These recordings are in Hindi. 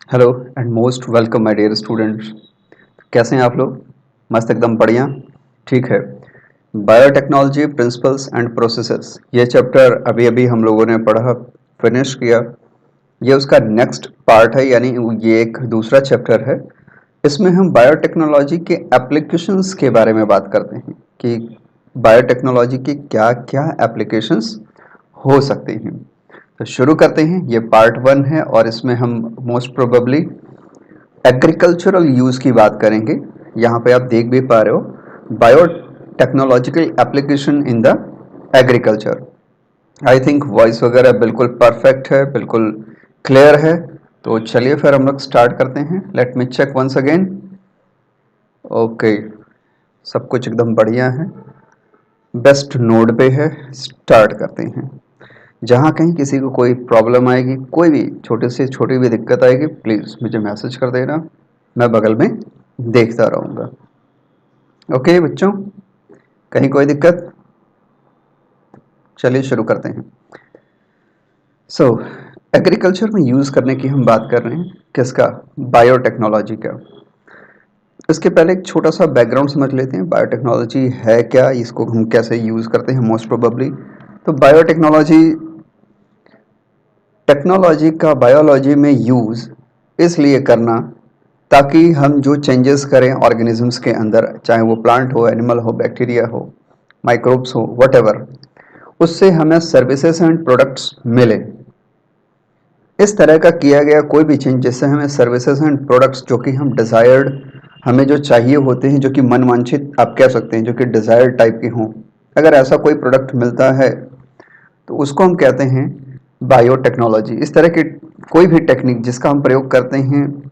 Hello and most welcome my dear students. कैसे हैं आप लोग? मस्त एकदम बढ़िया। ठीक है। बायोटेक्नोलॉजी प्रिंसिपल्स एंड प्रोसेसेस, ये चैप्टर अभी अभी हम लोगों ने पढ़ा, फिनिश किया। ये उसका नेक्स्ट पार्ट है, यानी ये एक दूसरा चैप्टर है। इसमें हम बायोटेक्नोलॉजी के एप्लीकेशंस के बारे में बात करते हैं कि बायोटेक्नोलॉजी की क्या क्या एप्लीकेशंस हो सकती हैं। तो शुरू करते हैं। ये पार्ट 1 है और इसमें हम मोस्ट प्रोबेबली एग्रीकल्चरल यूज़ की बात करेंगे। यहाँ पे आप देख भी पा रहे हो, biotechnological application in the agriculture. I think voice वगैरह बिल्कुल परफेक्ट है, बिल्कुल क्लियर है। तो चलिए फिर हम लोग स्टार्ट करते हैं। Let me check once again. Okay, सब कुछ एकदम बढ़िया है, बेस्ट नोड पे है। स्टार्ट करते हैं। जहाँ कहीं किसी को कोई प्रॉब्लम आएगी, कोई भी छोटे से छोटी भी दिक्कत आएगी, प्लीज़ मुझे मैसेज कर देना, मैं बगल में देखता रहूँगा। ओके बच्चों, कहीं कोई दिक्कत? चलिए शुरू करते हैं। सो एग्रीकल्चर में यूज़ करने की हम बात कर रहे हैं, किसका? बायोटेक्नोलॉजी का। इसके पहले एक छोटा सा बैकग्राउंड समझ लेते हैं। बायोटेक्नोलॉजी है क्या, इसको हम कैसे यूज़ करते हैं मोस्ट प्रोबेबली। तो बायोटेक्नोलॉजी, टेक्नोलॉजी का बायोलॉजी में यूज़ इसलिए करना ताकि हम जो चेंजेस करें ऑर्गेनिजम्स के अंदर, चाहे वो प्लांट हो, एनिमल हो, बैक्टीरिया हो, माइक्रोब्स हो, व्हाटएवर, उससे हमें सर्विसेज एंड प्रोडक्ट्स मिले। इस तरह का किया गया कोई भी चेंज जिससे हमें सर्विसेज एंड प्रोडक्ट्स जो कि हम डिज़ायर्ड, हमें जो चाहिए होते हैं, जो कि मन वांछित आप कह सकते हैं, जो कि डिज़ायर्ड टाइप के हों, अगर ऐसा कोई प्रोडक्ट मिलता है तो उसको हम कहते हैं बायोटेक्नोलॉजी। इस तरह की कोई भी टेक्निक जिसका हम प्रयोग करते हैं,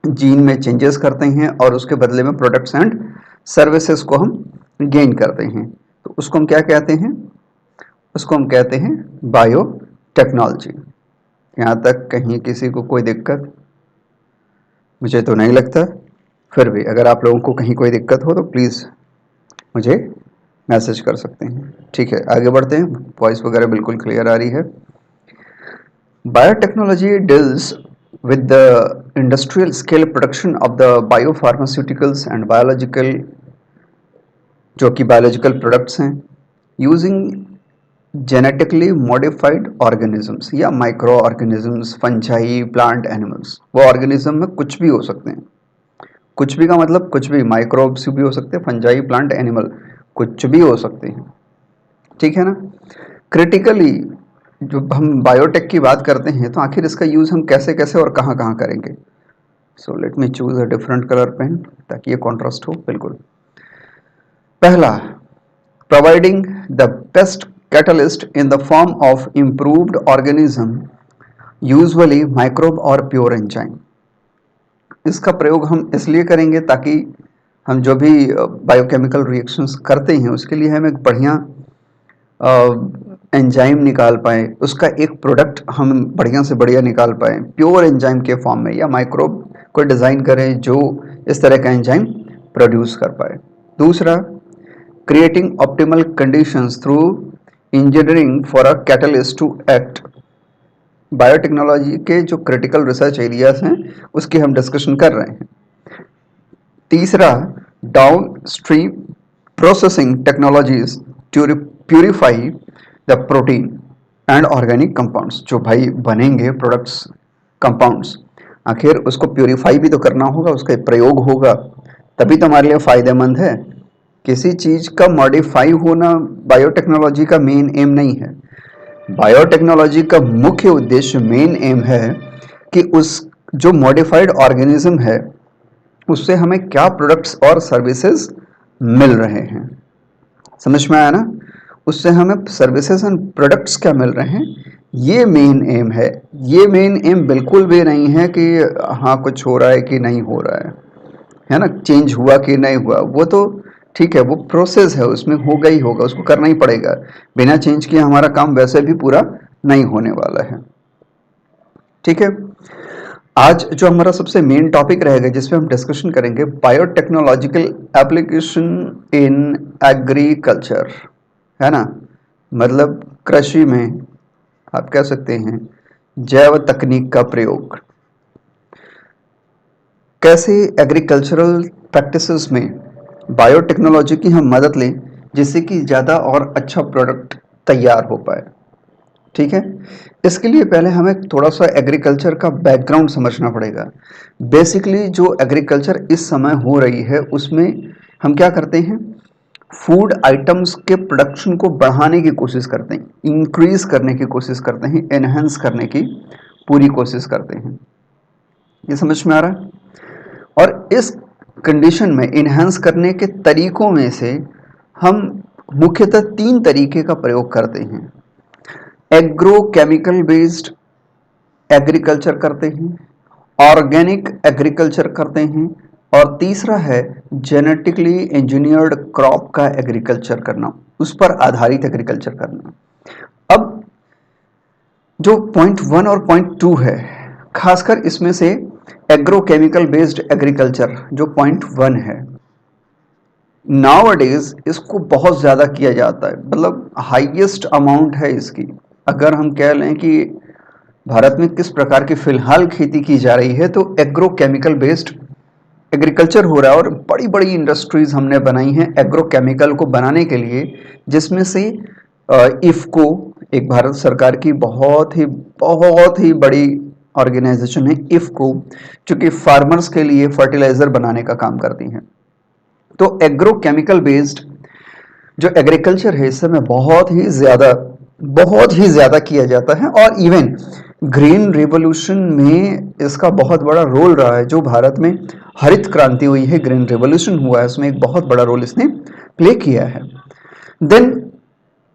जीन में चेंजेस करते हैं और उसके बदले में प्रोडक्ट्स एंड सर्विसेज को हम गेन करते हैं, तो उसको हम क्या कहते हैं? उसको हम कहते हैं बायोटेक्नोलॉजी। यहाँ तक कहीं किसी को कोई दिक्कत? मुझे तो नहीं लगता। फिर भी अगर आप लोगों को कहीं कोई दिक्कत हो तो प्लीज़ मुझे मैसेज कर सकते हैं। ठीक है, आगे बढ़ते हैं। वॉइस वगैरह बिल्कुल क्लियर आ रही है। Biotechnology deals with the industrial scale production of the biopharmaceuticals and biological, जो कि बायोलॉजिकल प्रोडक्ट्स हैं, यूजिंग जेनेटिकली मॉडिफाइड ऑर्गेनिजम्स या micro organisms, fungi, plant, animals. वो ऑर्गेनिज्म में कुछ भी हो सकते हैं। कुछ भी का मतलब कुछ भी, माइक्रोब्स भी हो सकते हैं, फंजाई, प्लांट, एनिमल, कुछ भी हो सकते हैं। ठीक है ना? क्रिटिकली जब हम बायोटेक की बात करते हैं तो आखिर इसका यूज़ हम कैसे कैसे और कहाँ कहाँ करेंगे। So let me choose a different colour pen ताकि ये कॉन्ट्रास्ट हो। बिल्कुल। पहला, providing the best catalyst in the form of improved organism, usually microbe और प्योर एंजाइम। इसका प्रयोग हम इसलिए करेंगे ताकि हम जो भी बायोकेमिकल रिएक्शंस करते हैं उसके लिए हम एक बढ़िया एंजाइम निकाल पाएँ, उसका एक प्रोडक्ट हम बढ़िया से बढ़िया निकाल पाएँ प्योर एंजाइम के फॉर्म में, या माइक्रोब को डिज़ाइन करें जो इस तरह का एंजाइम प्रोड्यूस कर पाए। दूसरा, creating optimal conditions through engineering for a catalyst to act. Biotechnology के जो क्रिटिकल रिसर्च एरियाज हैं उसकी हम डिस्कशन कर रहे हैं। तीसरा, downstream processing technologies to purify the protein and organic compounds. जो भाई बनेंगे प्रोडक्ट्स, कंपाउंड्स, आखिर उसको प्यूरिफाई भी तो करना होगा, उसका प्रयोग होगा, तभी तो हमारे लिए फ़ायदेमंद है। किसी चीज़ का मॉडिफाई होना बायोटेक्नोलॉजी का मेन एम नहीं है। बायोटेक्नोलॉजी का मुख्य उद्देश्य, मेन एम है कि उस जो मॉडिफाइड ऑर्गेनिज्म है उससे हमें क्या प्रोडक्ट्स और सर्विसेज मिल रहे हैं। समझ में आया ना? उससे हमें सर्विसेज एंड प्रोडक्ट्स क्या मिल रहे हैं, ये मेन एम है। ये मेन एम बिल्कुल भी नहीं है कि हाँ कुछ हो रहा है कि नहीं हो रहा है ना, चेंज हुआ कि नहीं हुआ, वो तो ठीक है, वो प्रोसेस है, उसमें होगा ही होगा, उसको करना ही पड़ेगा। बिना चेंज किए हमारा काम वैसे भी पूरा नहीं होने वाला है। ठीक है, आज जो हमारा सबसे मेन टॉपिक रहेगा जिसपे हम डिस्कशन करेंगे, बायोटेक्नोलॉजिकल एप्लीकेशन इन एग्रीकल्चर, है ना? मतलब कृषि में आप कह सकते हैं जैव तकनीक का प्रयोग। कैसे एग्रीकल्चरल प्रैक्टिसेस में बायोटेक्नोलॉजी की हम मदद लें जिससे कि ज़्यादा और अच्छा प्रोडक्ट तैयार हो पाए। ठीक है, इसके लिए पहले हमें थोड़ा सा एग्रीकल्चर का बैकग्राउंड समझना पड़ेगा। बेसिकली जो एग्रीकल्चर इस समय हो रही है उसमें हम क्या करते हैं, फूड आइटम्स के प्रोडक्शन को बढ़ाने की कोशिश करते हैं, इंक्रीज करने की कोशिश करते हैं, एनहेंस करने की पूरी कोशिश करते हैं। ये समझ में आ रहा है? और इस कंडीशन में इन्हांस करने के तरीकों में से हम मुख्यतः 3 तरीके का प्रयोग करते हैं। एग्रो केमिकल बेस्ड एग्रीकल्चर करते हैं, ऑर्गेनिक एग्रीकल्चर करते हैं और तीसरा है जेनेटिकली इंजीनियर्ड क्रॉप का एग्रीकल्चर करना, उस पर आधारित एग्रीकल्चर करना। अब जो पॉइंट 1 और पॉइंट 2 है, खासकर इसमें से एग्रोकेमिकल बेस्ड एग्रीकल्चर जो पॉइंट 1 है, नाउअडेज इसको बहुत ज़्यादा किया जाता है, मतलब हाईएस्ट अमाउंट है इसकी। अगर हम कह लें कि भारत में किस प्रकार की फिलहाल खेती की जा रही है तो एग्रोकेमिकल बेस्ड एग्रीकल्चर हो रहा है और बड़ी बड़ी इंडस्ट्रीज हमने बनाई हैं एग्रोकेमिकल को बनाने के लिए, जिसमें से इफ्को एक भारत सरकार की बहुत ही बड़ी ऑर्गेनाइजेशन है इफ्को, जो कि फार्मर्स के लिए फर्टिलाइजर बनाने का काम करती हैं। तो एग्रोकेमिकल बेस्ड जो एग्रीकल्चर है इस समय बहुत ही ज्यादा किया जाता है और इवन ग्रीन रिवॉल्यूशन में इसका बहुत बड़ा रोल रहा है। जो भारत में हरित क्रांति हुई है, ग्रीन रिवॉल्यूशन हुआ है, उसमें एक बहुत बड़ा रोल इसने प्ले किया है। देन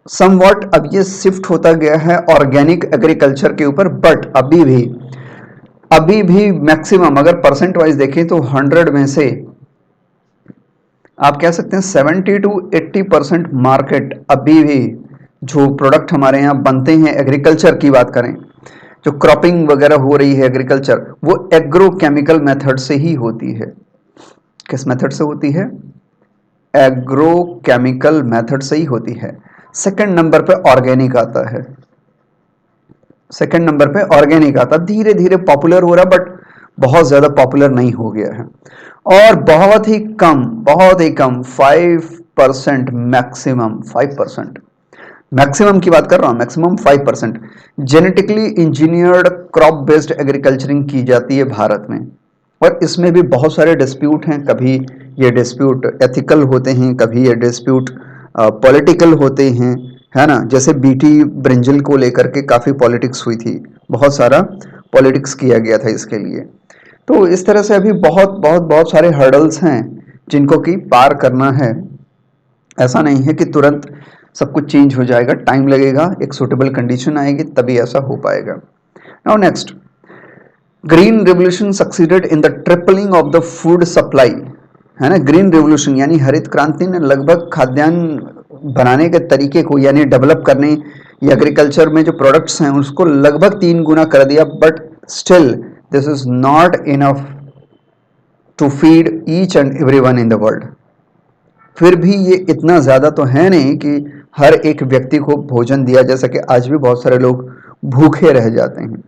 समवॉट अब ये शिफ्ट होता गया है ऑर्गेनिक एग्रीकल्चर के ऊपर, बट अभी भी मैक्सिमम अगर परसेंट वाइज देखें तो 100 में से आप कह सकते हैं 70 to 80% मार्केट अभी भी जो प्रोडक्ट हमारे यहाँ बनते हैं एग्रीकल्चर की बात करें, जो क्रॉपिंग वगैरह हो रही है एग्रीकल्चर, वो एग्रोकेमिकल मेथड से ही होती है। किस मेथड से होती है? एग्रोकेमिकल मेथड से ही होती है। सेकंड नंबर पे ऑर्गेनिक आता है, सेकंड नंबर पे ऑर्गेनिक आता, धीरे धीरे पॉपुलर हो रहा बट बहुत ज्यादा पॉपुलर नहीं हो गया है। और बहुत ही कम 5%, मैक्सिमम 5%, मैक्सिमम की बात कर रहा हूं, maximum 5% genetically engineered crop based agriculturing की जाती है भारत में। और इसमें भी बहुत सारे डिस्प्यूट हैं, कभी ये डिस्प्यूट एथिकल होते हैं, कभी ये डिस्प्यूट पॉलिटिकल होते हैं, है ना। जैसे बीटी ब्रिंजल को लेकर के काफ़ी पॉलिटिक्स हुई थी, बहुत सारा पॉलिटिक्स किया गया था इसके लिए। तो इस तरह से अभी बहुत सारे हर्डल्स हैं जिनको कि पार करना है। ऐसा नहीं है कि तुरंत सब कुछ चेंज हो जाएगा, टाइम लगेगा, एक सुटेबल कंडीशन आएगी तभी ऐसा हो पाएगा। Now next, green revolution succeeded in the tripling of the food supply, है ना। ग्रीन रेवोल्यूशन यानी हरित क्रांति ने लगभग खाद्यान्न बनाने के तरीके को यानी डेवलप करने या एग्रीकल्चर में जो प्रोडक्ट्स हैं उसको लगभग 3 गुना कर दिया, but still this is not enough to feed each and everyone in the world. फिर भी ये इतना ज़्यादा तो है नहीं कि हर एक व्यक्ति को भोजन दिया जा सके, आज भी बहुत सारे लोग भूखे रह जाते हैं।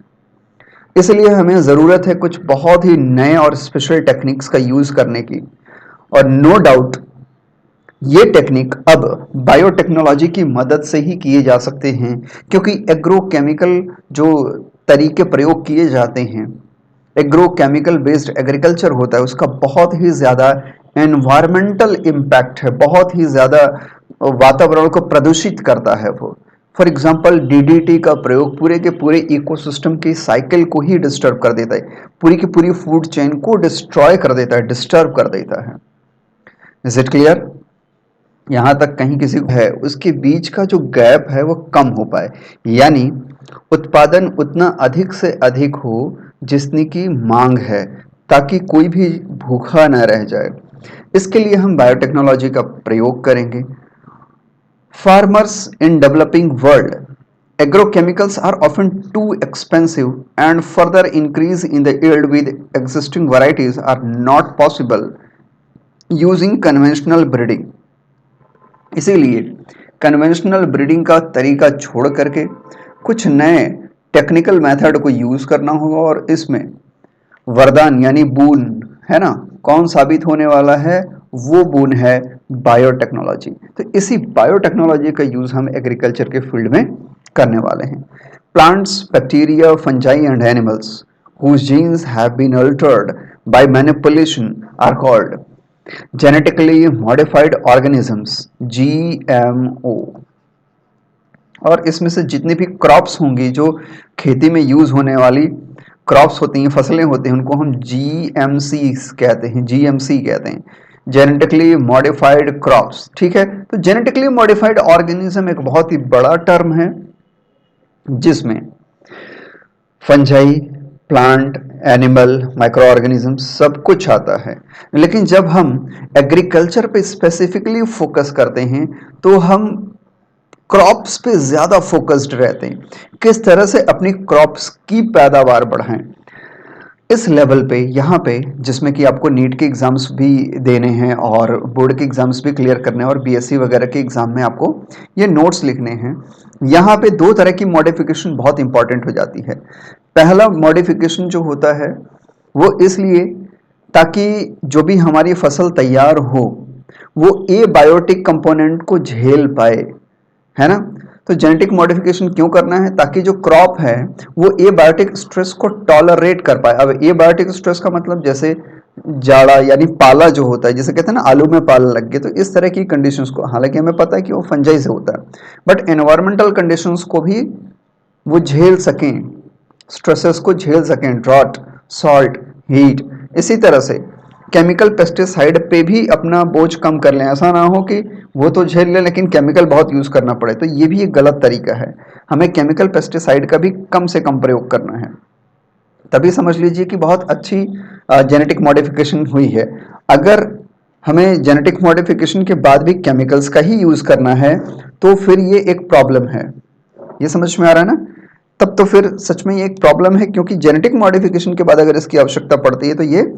इसलिए हमें ज़रूरत है कुछ बहुत ही नए और स्पेशल टेक्निक्स का यूज़ करने की, और नो डाउट ये टेक्निक अब बायोटेक्नोलॉजी की मदद से ही किए जा सकते हैं, क्योंकि एग्रोकेमिकल जो तरीके प्रयोग किए जाते हैं, एग्रोकेमिकल बेस्ड एग्रीकल्चर होता है, उसका बहुत ही ज़्यादा एनवायरमेंटल इम्पैक्ट है, बहुत ही ज़्यादा वातावरण को प्रदूषित करता है वो। फॉर एग्जाम्पल डीडीटी का प्रयोग पूरे के पूरे इकोसिस्टम की साइकिल को ही डिस्टर्ब कर देता है, पूरी की पूरी फूड चेन को डिस्ट्रॉय कर देता है, डिस्टर्ब कर देता है। Is it clear? यहाँ तक कहीं किसी को है उसके बीच का जो गैप है वो कम हो पाए, यानी उत्पादन उतना अधिक से अधिक हो जितनी की मांग है, ताकि कोई भी भूखा न रह जाए। इसके लिए हम बायोटेक्नोलॉजी का प्रयोग करेंगे। Farmers in developing world, agrochemicals are often too expensive and further increase in the yield with existing varieties are not possible using conventional breeding। इसीलिए कन्वेंशनल ब्रीडिंग का तरीका छोड़ करके कुछ नए टेक्निकल मेथड को यूज करना होगा, और इसमें वरदान यानी बून है ना, कौन साबित होने वाला है, वो गुण है बायोटेक्नोलॉजी। तो इसी बायोटेक्नोलॉजी का यूज हम एग्रीकल्चर के फील्ड में करने वाले हैं। Plants, bacteria, fungi and animals whose genes have been altered by manipulation are called genetically modified organisms, GMO। और इसमें से जितनी भी क्रॉप्स होंगी, जो खेती में यूज होने वाली क्रॉप्स होती हैं, फसलें होती हैं, उनको हम जीएमसी कहते हैं, जीएमसी कहते हैं, जेनेटिकली मॉडिफाइड क्रॉप्स। ठीक है, तो जेनेटिकली मॉडिफाइड ऑर्गेनिज्म एक बहुत ही बड़ा टर्म है जिसमें fungi, plant, animal, micro organism सब कुछ आता है। लेकिन जब हम एग्रीकल्चर पे स्पेसिफिकली फोकस करते हैं तो हम क्रॉप्स पे ज्यादा फोकस्ड रहते हैं, किस तरह से अपनी क्रॉप्स की पैदावार बढ़ाएं। इस लेवल पे यहाँ पे जिसमें कि आपको नीट के एग्जाम्स भी देने हैं और बोर्ड के एग्जाम्स भी क्लियर करने हैं और बीएससी वगैरह के एग्जाम में आपको ये नोट्स लिखने हैं, यहाँ पे दो तरह की मॉडिफिकेशन बहुत इंपॉर्टेंट हो जाती है। पहला मॉडिफिकेशन जो होता है वो इसलिए ताकि जो भी हमारी फसल तैयार हो वो ए बायोटिक कंपोनेंट को झेल पाए, है ना। तो जेनेटिक मॉडिफिकेशन क्यों करना है, ताकि जो क्रॉप है वो एबायोटिक स्ट्रेस को टॉलरेट कर पाए। अब एबायोटिक स्ट्रेस का मतलब जैसे जाड़ा यानी पाला जो होता है, जैसे कहते हैं ना आलू में पाला लग गया, तो इस तरह की कंडीशंस को, हालांकि हमें पता है कि वो फंजाई से होता है, बट एनवायरमेंटल कंडीशंस को भी वो झेल सकें, स्ट्रेसेस को झेल सकें, ड्रॉट, सॉल्ट, हीट। इसी तरह से केमिकल पेस्टिसाइड पे भी अपना बोझ कम कर लें, ऐसा ना हो कि वो तो झेल ले लेकिन केमिकल बहुत यूज करना पड़े, तो ये भी एक गलत तरीका है। हमें केमिकल पेस्टिसाइड का भी कम से कम प्रयोग करना है, तभी समझ लीजिए कि बहुत अच्छी जेनेटिक मॉडिफिकेशन हुई है। अगर हमें जेनेटिक मॉडिफिकेशन के बाद भी केमिकल्स का ही यूज करना है तो फिर ये एक प्रॉब्लम है। ये समझ में आ रहा है ना, तब तो फिर सच में ये एक प्रॉब्लम है, क्योंकि जेनेटिक मॉडिफिकेशन के बाद अगर इसकी आवश्यकता पड़ती है तो ये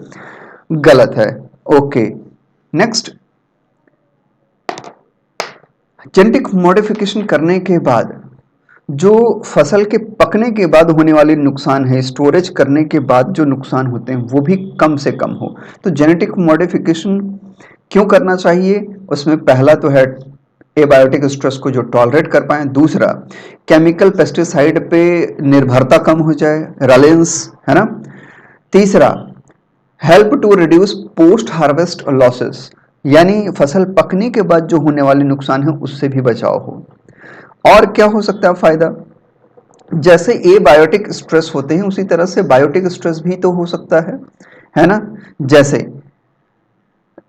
गलत है। ओके, नेक्स्ट, जेनेटिक मॉडिफिकेशन करने के बाद जो फसल के पकने के बाद होने वाले नुकसान है, स्टोरेज करने के बाद जो नुकसान होते हैं वो भी कम से कम हो। तो जेनेटिक मॉडिफिकेशन क्यों करना चाहिए, उसमें पहला तो है एबायोटिक स्ट्रेस को जो टॉलरेट कर पाए, दूसरा केमिकल पेस्टिसाइड पे निर्भरता कम हो जाए, रिलायंस, है ना, तीसरा help to reduce post harvest losses, यानी फसल पकने के बाद जो होने वाले नुकसान है उससे भी बचाव हो। और क्या हो सकता है फायदा, जैसे एबायोटिक स्ट्रेस होते हैं उसी तरह से बायोटिक स्ट्रेस भी तो हो सकता है ना। जैसे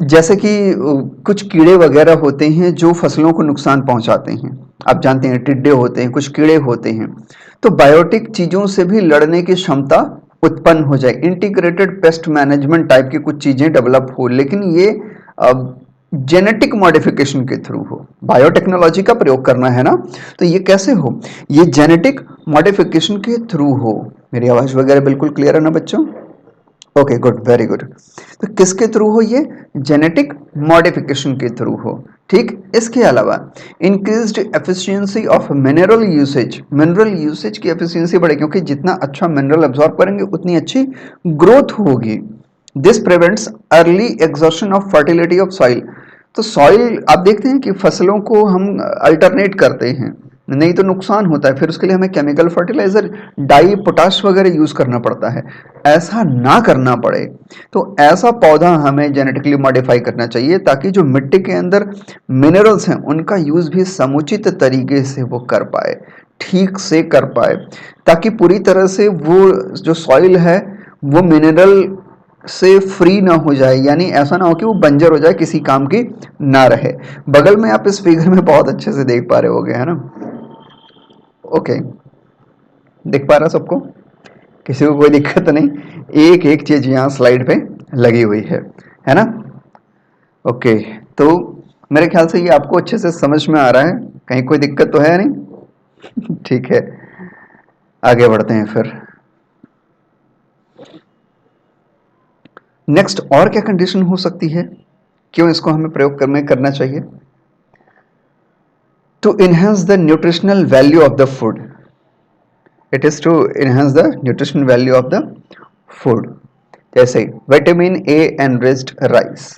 जैसे कि कुछ कीड़े वगैरह होते हैं जो फसलों को नुकसान पहुंचाते हैं, आप जानते हैं टिड्डे होते हैं, कुछ कीड़े होते हैं, तो बायोटिक चीजों से भी लड़ने की क्षमता उत्पन्न हो जाए, इंटीग्रेटेड पेस्ट मैनेजमेंट टाइप की कुछ चीजें डेवलप हो, लेकिन ये जेनेटिक मॉडिफिकेशन के थ्रू हो। बायोटेक्नोलॉजी का प्रयोग करना है ना, तो ये कैसे हो, ये जेनेटिक मॉडिफिकेशन के थ्रू हो। मेरी आवाज वगैरह बिल्कुल क्लियर है ना बच्चों? Okay, good, very good. तो किसके थ्रू हो, ये जेनेटिक मॉडिफिकेशन के थ्रू हो। ठीक, इसके अलावा increased efficiency of mineral usage, mineral usage की एफिशिएंसी बढ़े, क्योंकि जितना अच्छा मिनरल अब्सॉर्ब करेंगे उतनी अच्छी ग्रोथ होगी। This prevents early exhaustion of fertility of soil. तो सॉइल आप देखते हैं कि फसलों को हम अल्टरनेट करते हैं, नहीं तो नुकसान होता है, फिर उसके लिए हमें केमिकल फर्टिलाइजर, डाई, पोटाश वगैरह यूज करना पड़ता है। ऐसा ना करना पड़े तो ऐसा पौधा हमें जेनेटिकली मॉडिफाई करना चाहिए ताकि जो मिट्टी के अंदर मिनरल्स हैं उनका यूज भी समुचित तरीके से वो कर पाए, ठीक से कर पाए, ताकि पूरी तरह से वो जो सॉइल है वो मिनरल से फ्री ना हो जाए, यानी ऐसा ना हो कि वो बंजर हो जाए, किसी काम की ना रहे। बगल में आप इस फिगर में बहुत अच्छे से देख पा रहे होगे, है ना। ओके, दिख पा रहा सबको, किसी को कोई दिक्कत नहीं, एक एक चीज यहाँ स्लाइड पे लगी हुई है ना। ओके, तो मेरे ख्याल से ये आपको अच्छे से समझ में आ रहा है, कहीं कोई दिक्कत तो है नहीं? ठीक है, आगे बढ़ते हैं फिर। नेक्स्ट, और क्या कंडीशन हो सकती है, क्यों इसको हमें प्रयोग करना चाहिए? To enhance the nutritional value of the food, it is to enhance the nutritional value of the food। जैसे vitamin A enriched rice,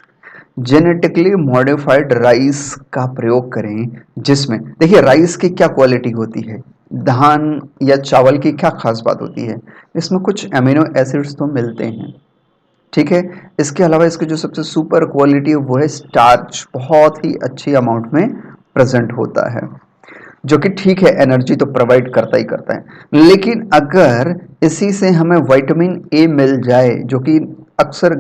genetically modified rice का प्रयोग करें, जिसमें देखिए राइस की क्या क्वालिटी होती है, धान या चावल की क्या खास बात होती है, इसमें कुछ एमिनो एसिड्स तो मिलते हैं, ठीक है। इसके अलावा इसकी जो सबसे सुपर क्वालिटी है वो है स्टार्च, बहुत ही अच्छी अमाउंट में प्रेजेंट होता है, जो कि ठीक है एनर्जी तो प्रोवाइड करता ही करता है। लेकिन अगर इसी से हमें विटामिन ए मिल जाए, जो कि अक्सर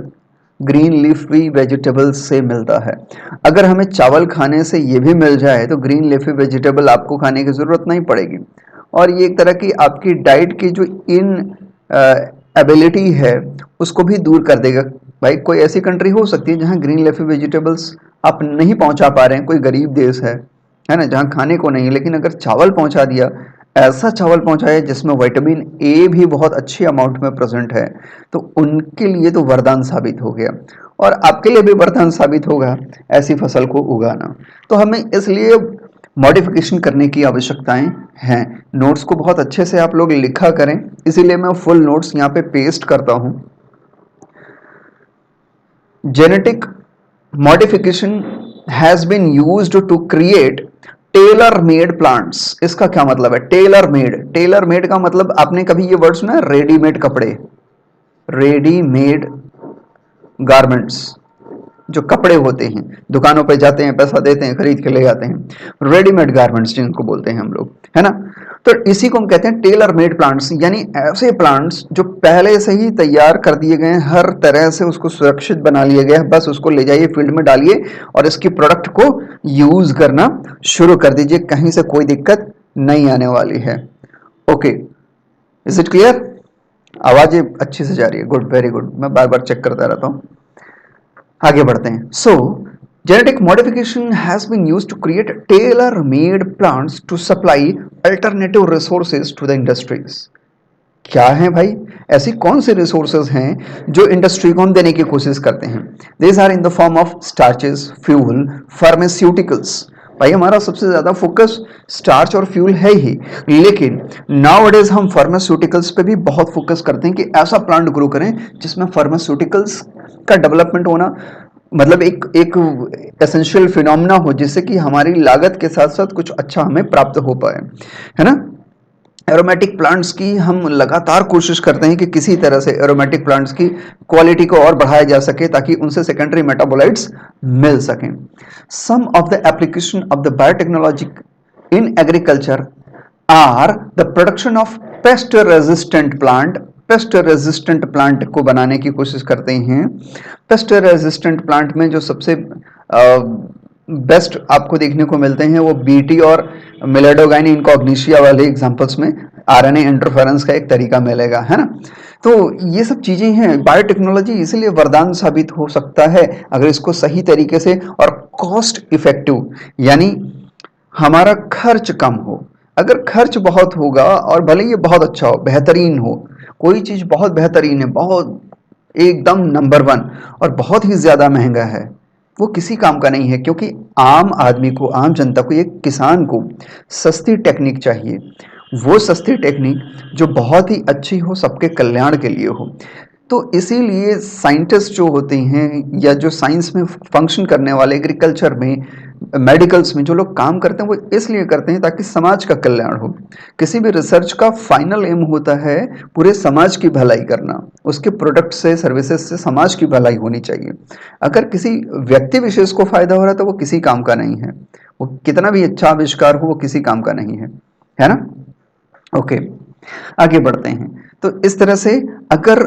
ग्रीन लीफी वेजिटेबल्स से मिलता है, अगर हमें चावल खाने से ये भी मिल जाए तो ग्रीन लीफी वेजिटेबल आपको खाने की ज़रूरत नहीं पड़ेगी, और ये एक तरह की आपकी डाइट की जो इन एबिलिटी है उसको भी दूर कर देगा। भाई कोई ऐसी कंट्री हो सकती है जहाँ ग्रीन लीफी वेजिटेबल्स आप नहीं पहुँचा पा रहे हैं, कोई गरीब देश है ना, जहाँ खाने को नहीं है, लेकिन अगर चावल पहुँचा दिया, ऐसा चावल पहुँचाया जिसमें विटामिन ए भी बहुत अच्छी अमाउंट में प्रेजेंट है, तो उनके लिए तो वरदान साबित हो गया, और आपके लिए भी वरदान साबित होगा ऐसी फसल को उगाना। तो हमें इसलिए मॉडिफिकेशन करने की आवश्यकताएं हैं। नोट्स को बहुत अच्छे से आप लोग लिखा करें, इसीलिए मैं फुल नोट्स यहाँ पे पेस्ट करता हूँ। Genetic modification has been used to create tailor made plants. इसका क्या मतलब है टेलर मेड? टेलर मेड का मतलब आपने कभी ये वर्ड सुना है, रेडीमेड कपड़े, रेडीमेड गारमेंट्स, जो कपड़े होते हैं दुकानों पे जाते हैं, पैसा देते हैं, खरीद के ले आते हैं, रेडीमेड गारमेंट्स जिनको बोलते हैं हम लोग, है ना। तो इसी को हम कहते हैं टेलर मेड प्लांट्स, यानी ऐसे प्लांट्स जो पहले से ही तैयार कर दिए गए हैं, हर तरह से उसको सुरक्षित बना लिया गया है, बस उसको ले जाइए फील्ड में डालिए और इसकी प्रोडक्ट को यूज करना शुरू कर दीजिए, कहीं से कोई दिक्कत नहीं आने वाली है। Okay, is it clear? आवाजें अच्छी से जा रही है, गुड, वेरी गुड, मैं बार बार चेक करता रहता हूँ। आगे बढ़ते हैं। So genetic modification has been used to create tailor made plants to supply alternative resources to the industries. क्या है भाई? ऐसी कौन से रिसोर्सेज हैं जो इंडस्ट्री को हम देने की कोशिश करते हैं? These are in the form of starches, fuel, pharmaceuticals. भाई हमारा सबसे ज्यादा फोकस स्टार्च और फ्यूल है ही, लेकिन नाउअडेज हम फार्मास्यूटिकल्स पे भी बहुत फोकस करते हैं कि ऐसा प्लांट ग्रो करें जिसमें फार्मास्यूटिकल्स का डेवलपमेंट होना, मतलब एक एसेंशियल फिनोमिना हो, जिससे कि हमारी लागत के साथ साथ कुछ अच्छा हमें प्राप्त हो पाए, है ना। एरोमेटिक प्लांट्स की हम लगातार कोशिश करते हैं कि किसी तरह से एरोमेटिक प्लांट्स की क्वालिटी को और बढ़ाया जा सके ताकि उनसे सेकेंडरी मेटाबोलाइट्स मिल सकें। Some of the application of the biotechnology in agriculture are the production of pest resistant plant. Pest resistant plant को बनाने की कोशिश करते हैं। पेस्ट रेजिस्टेंट प्लांट में जो सबसे बेस्ट आपको देखने को मिलते हैं वो बीटी और मिलेडोगाइन इनकॉग्निशिया वाले एग्जांपल्स में आरएनए इंटरफेरेंस का एक तरीका मिलेगा, है ना। तो ये सब चीजें हैं, बायोटेक्नोलॉजी इसलिए वरदान साबित हो सकता है अगर इसको सही तरीके से और कॉस्ट इफेक्टिव, यानी हमारा खर्च कम हो। अगर खर्च बहुत होगा और भले ये बहुत अच्छा हो, बेहतरीन हो, कोई चीज बहुत बेहतरीन है, बहुत एकदम नंबर वन, और बहुत ही ज्यादा महंगा है, वो किसी काम का नहीं है, क्योंकि आम आदमी को, आम जनता को, एक किसान को सस्ती टेक्निक चाहिए। वो सस्ती टेक्निक जो बहुत ही अच्छी हो, सबके कल्याण के लिए हो। तो इसीलिए साइंटिस्ट जो होते हैं या जो साइंस में फंक्शन करने वाले, एग्रीकल्चर में, मेडिकल्स में जो लोग काम करते हैं, वो इसलिए करते हैं ताकि समाज का कल्याण हो। किसी भी रिसर्च का फाइनल एम होता है पूरे समाज की भलाई करना, उसके प्रोडक्ट से, सर्विसेज से समाज की भलाई होनी चाहिए। अगर किसी व्यक्ति विशेष को फायदा हो रहा है तो वो किसी काम का नहीं है, वो कितना भी अच्छा आविष्कार हो वो किसी काम का नहीं है ना। ओके, आगे बढ़ते हैं। तो इस तरह से अगर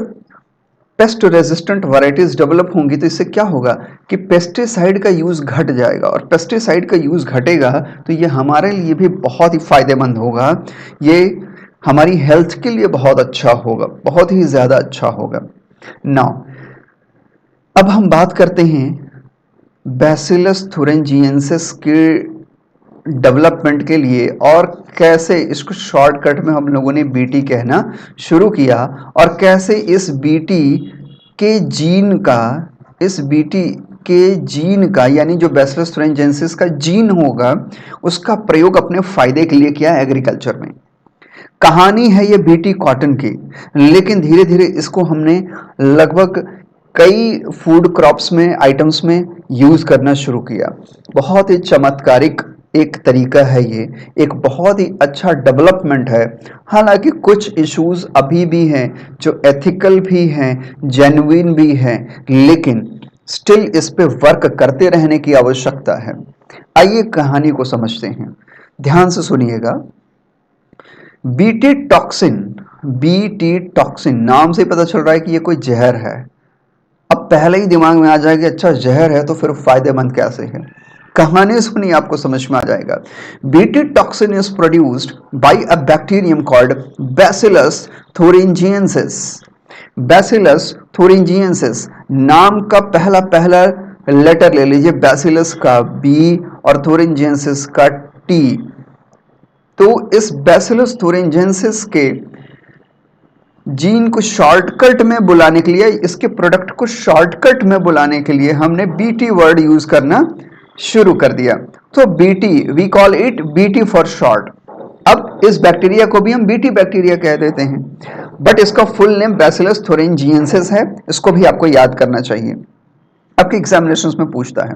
पेस्ट रेजिस्टेंट वैरायटीज डेवलप होंगी तो इससे क्या होगा कि पेस्टिसाइड का यूज घट जाएगा, और पेस्टिसाइड का यूज घटेगा तो ये हमारे लिए भी बहुत ही फायदेमंद होगा, ये हमारी हेल्थ के लिए बहुत अच्छा होगा, बहुत ही ज्यादा अच्छा होगा। नाउ अब हम बात करते हैं बैसिलस थुरिंजिएंसिस के डेवलपमेंट के लिए, और कैसे इसको शॉर्टकट में हम लोगों ने बीटी कहना शुरू किया, और कैसे इस बीटी के जीन का, इस बीटी के जीन का, यानी जो बैसिलस थुरिंजिएंसिस का जीन होगा, उसका प्रयोग अपने फायदे के लिए किया एग्रीकल्चर में। कहानी है ये बीटी कॉटन की, लेकिन धीरे धीरे इसको हमने लगभग कई फूड क्रॉप्स में, आइटम्स में यूज करना शुरू किया। बहुत ही चमत्कारिक एक तरीका है ये, एक बहुत ही अच्छा डेवलपमेंट है। हालांकि कुछ इश्यूज अभी भी हैं जो एथिकल भी हैं, जेन्युइन भी हैं, लेकिन स्टिल इस पे वर्क करते रहने की आवश्यकता है। आइए कहानी को समझते हैं, ध्यान से सुनिएगा। बीटी टॉक्सिन, बीटी टॉक्सिन नाम से पता चल रहा है कि ये कोई जहर है। अब पहले ही दिमाग में आ जाए कि अच्छा जहर है तो फिर फायदेमंद कैसे है। कहानी सुनिए, आपको समझ में आ जाएगा। BT toxin is produced by a bacterium called bacillus thuringiensis। Bacillus thuringiensis नाम का पहला पहला लेटर ले लीजिए, बैसिलस का बी और thuringiensis का टी। तो इस बैसिलस thuringiensis के जीन को शॉर्टकट में बुलाने के लिए, इसके प्रोडक्ट को शॉर्टकट में बुलाने के लिए हमने बीटी वर्ड यूज करना शुरू कर दिया। तो BT, we call it BT for short. अब इस बैक्टीरिया को भी हम बीटी बैक्टीरिया कह देते हैं, बट इसका फुल नेम बैसिलस thuringiensis है। इसको भी आपको याद करना चाहिए, आपके एग्जामिनेशंस में पूछता है।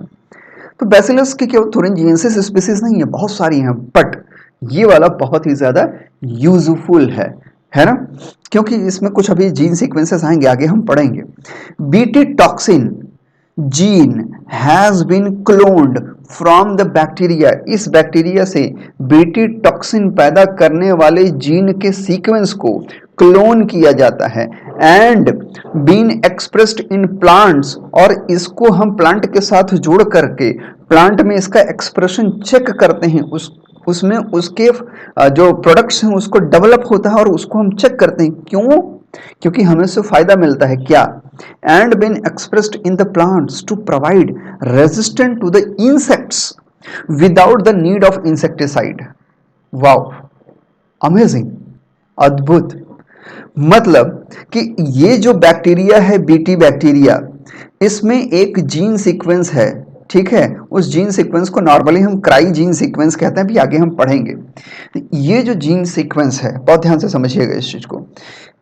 तो बैसिलस की केवल thuringiensis स्पीसीज नहीं है, बहुत सारी हैं, बट ये वाला बहुत ही ज्यादा यूजफुल है ना, क्योंकि इसमें कुछ अभी जीन सीक्वेंसेस आएंगे, आगे हम पढ़ेंगे। BT toxin gene has been cloned from the bacteria. इस बैक्टीरिया से बीटी टॉक्सिन पैदा करने वाले जीन के सीक्वेंस को क्लोन किया जाता है and been expressed in plants, और इसको हम प्लांट के साथ जोड़ करके प्लांट में इसका एक्सप्रेशन चेक करते हैं, उसमें उसके जो प्रोडक्ट्स हैं उसको डेवलप होता है और उसको हम चेक करते हैं। क्यों? क्योंकि हमें उससे फायदा मिलता है। क्या? And been expressed in the plants to provide resistant to the insects without the need of insecticide. Wow, amazing, अद्भुत। मतलब कि ये जो बैक्टीरिया है, बीटी बैक्टीरिया, इसमें एक जीन सीक्वेंस है, ठीक है। उस जीन सीक्वेंस को नॉर्मली हम क्राई जीन सीक्वेंस कहते हैं, भी आगे हम पढ़ेंगे। ये जो जीन सीक्वेंस है, बहुत ध्यान से समझिएगा इस चीज को।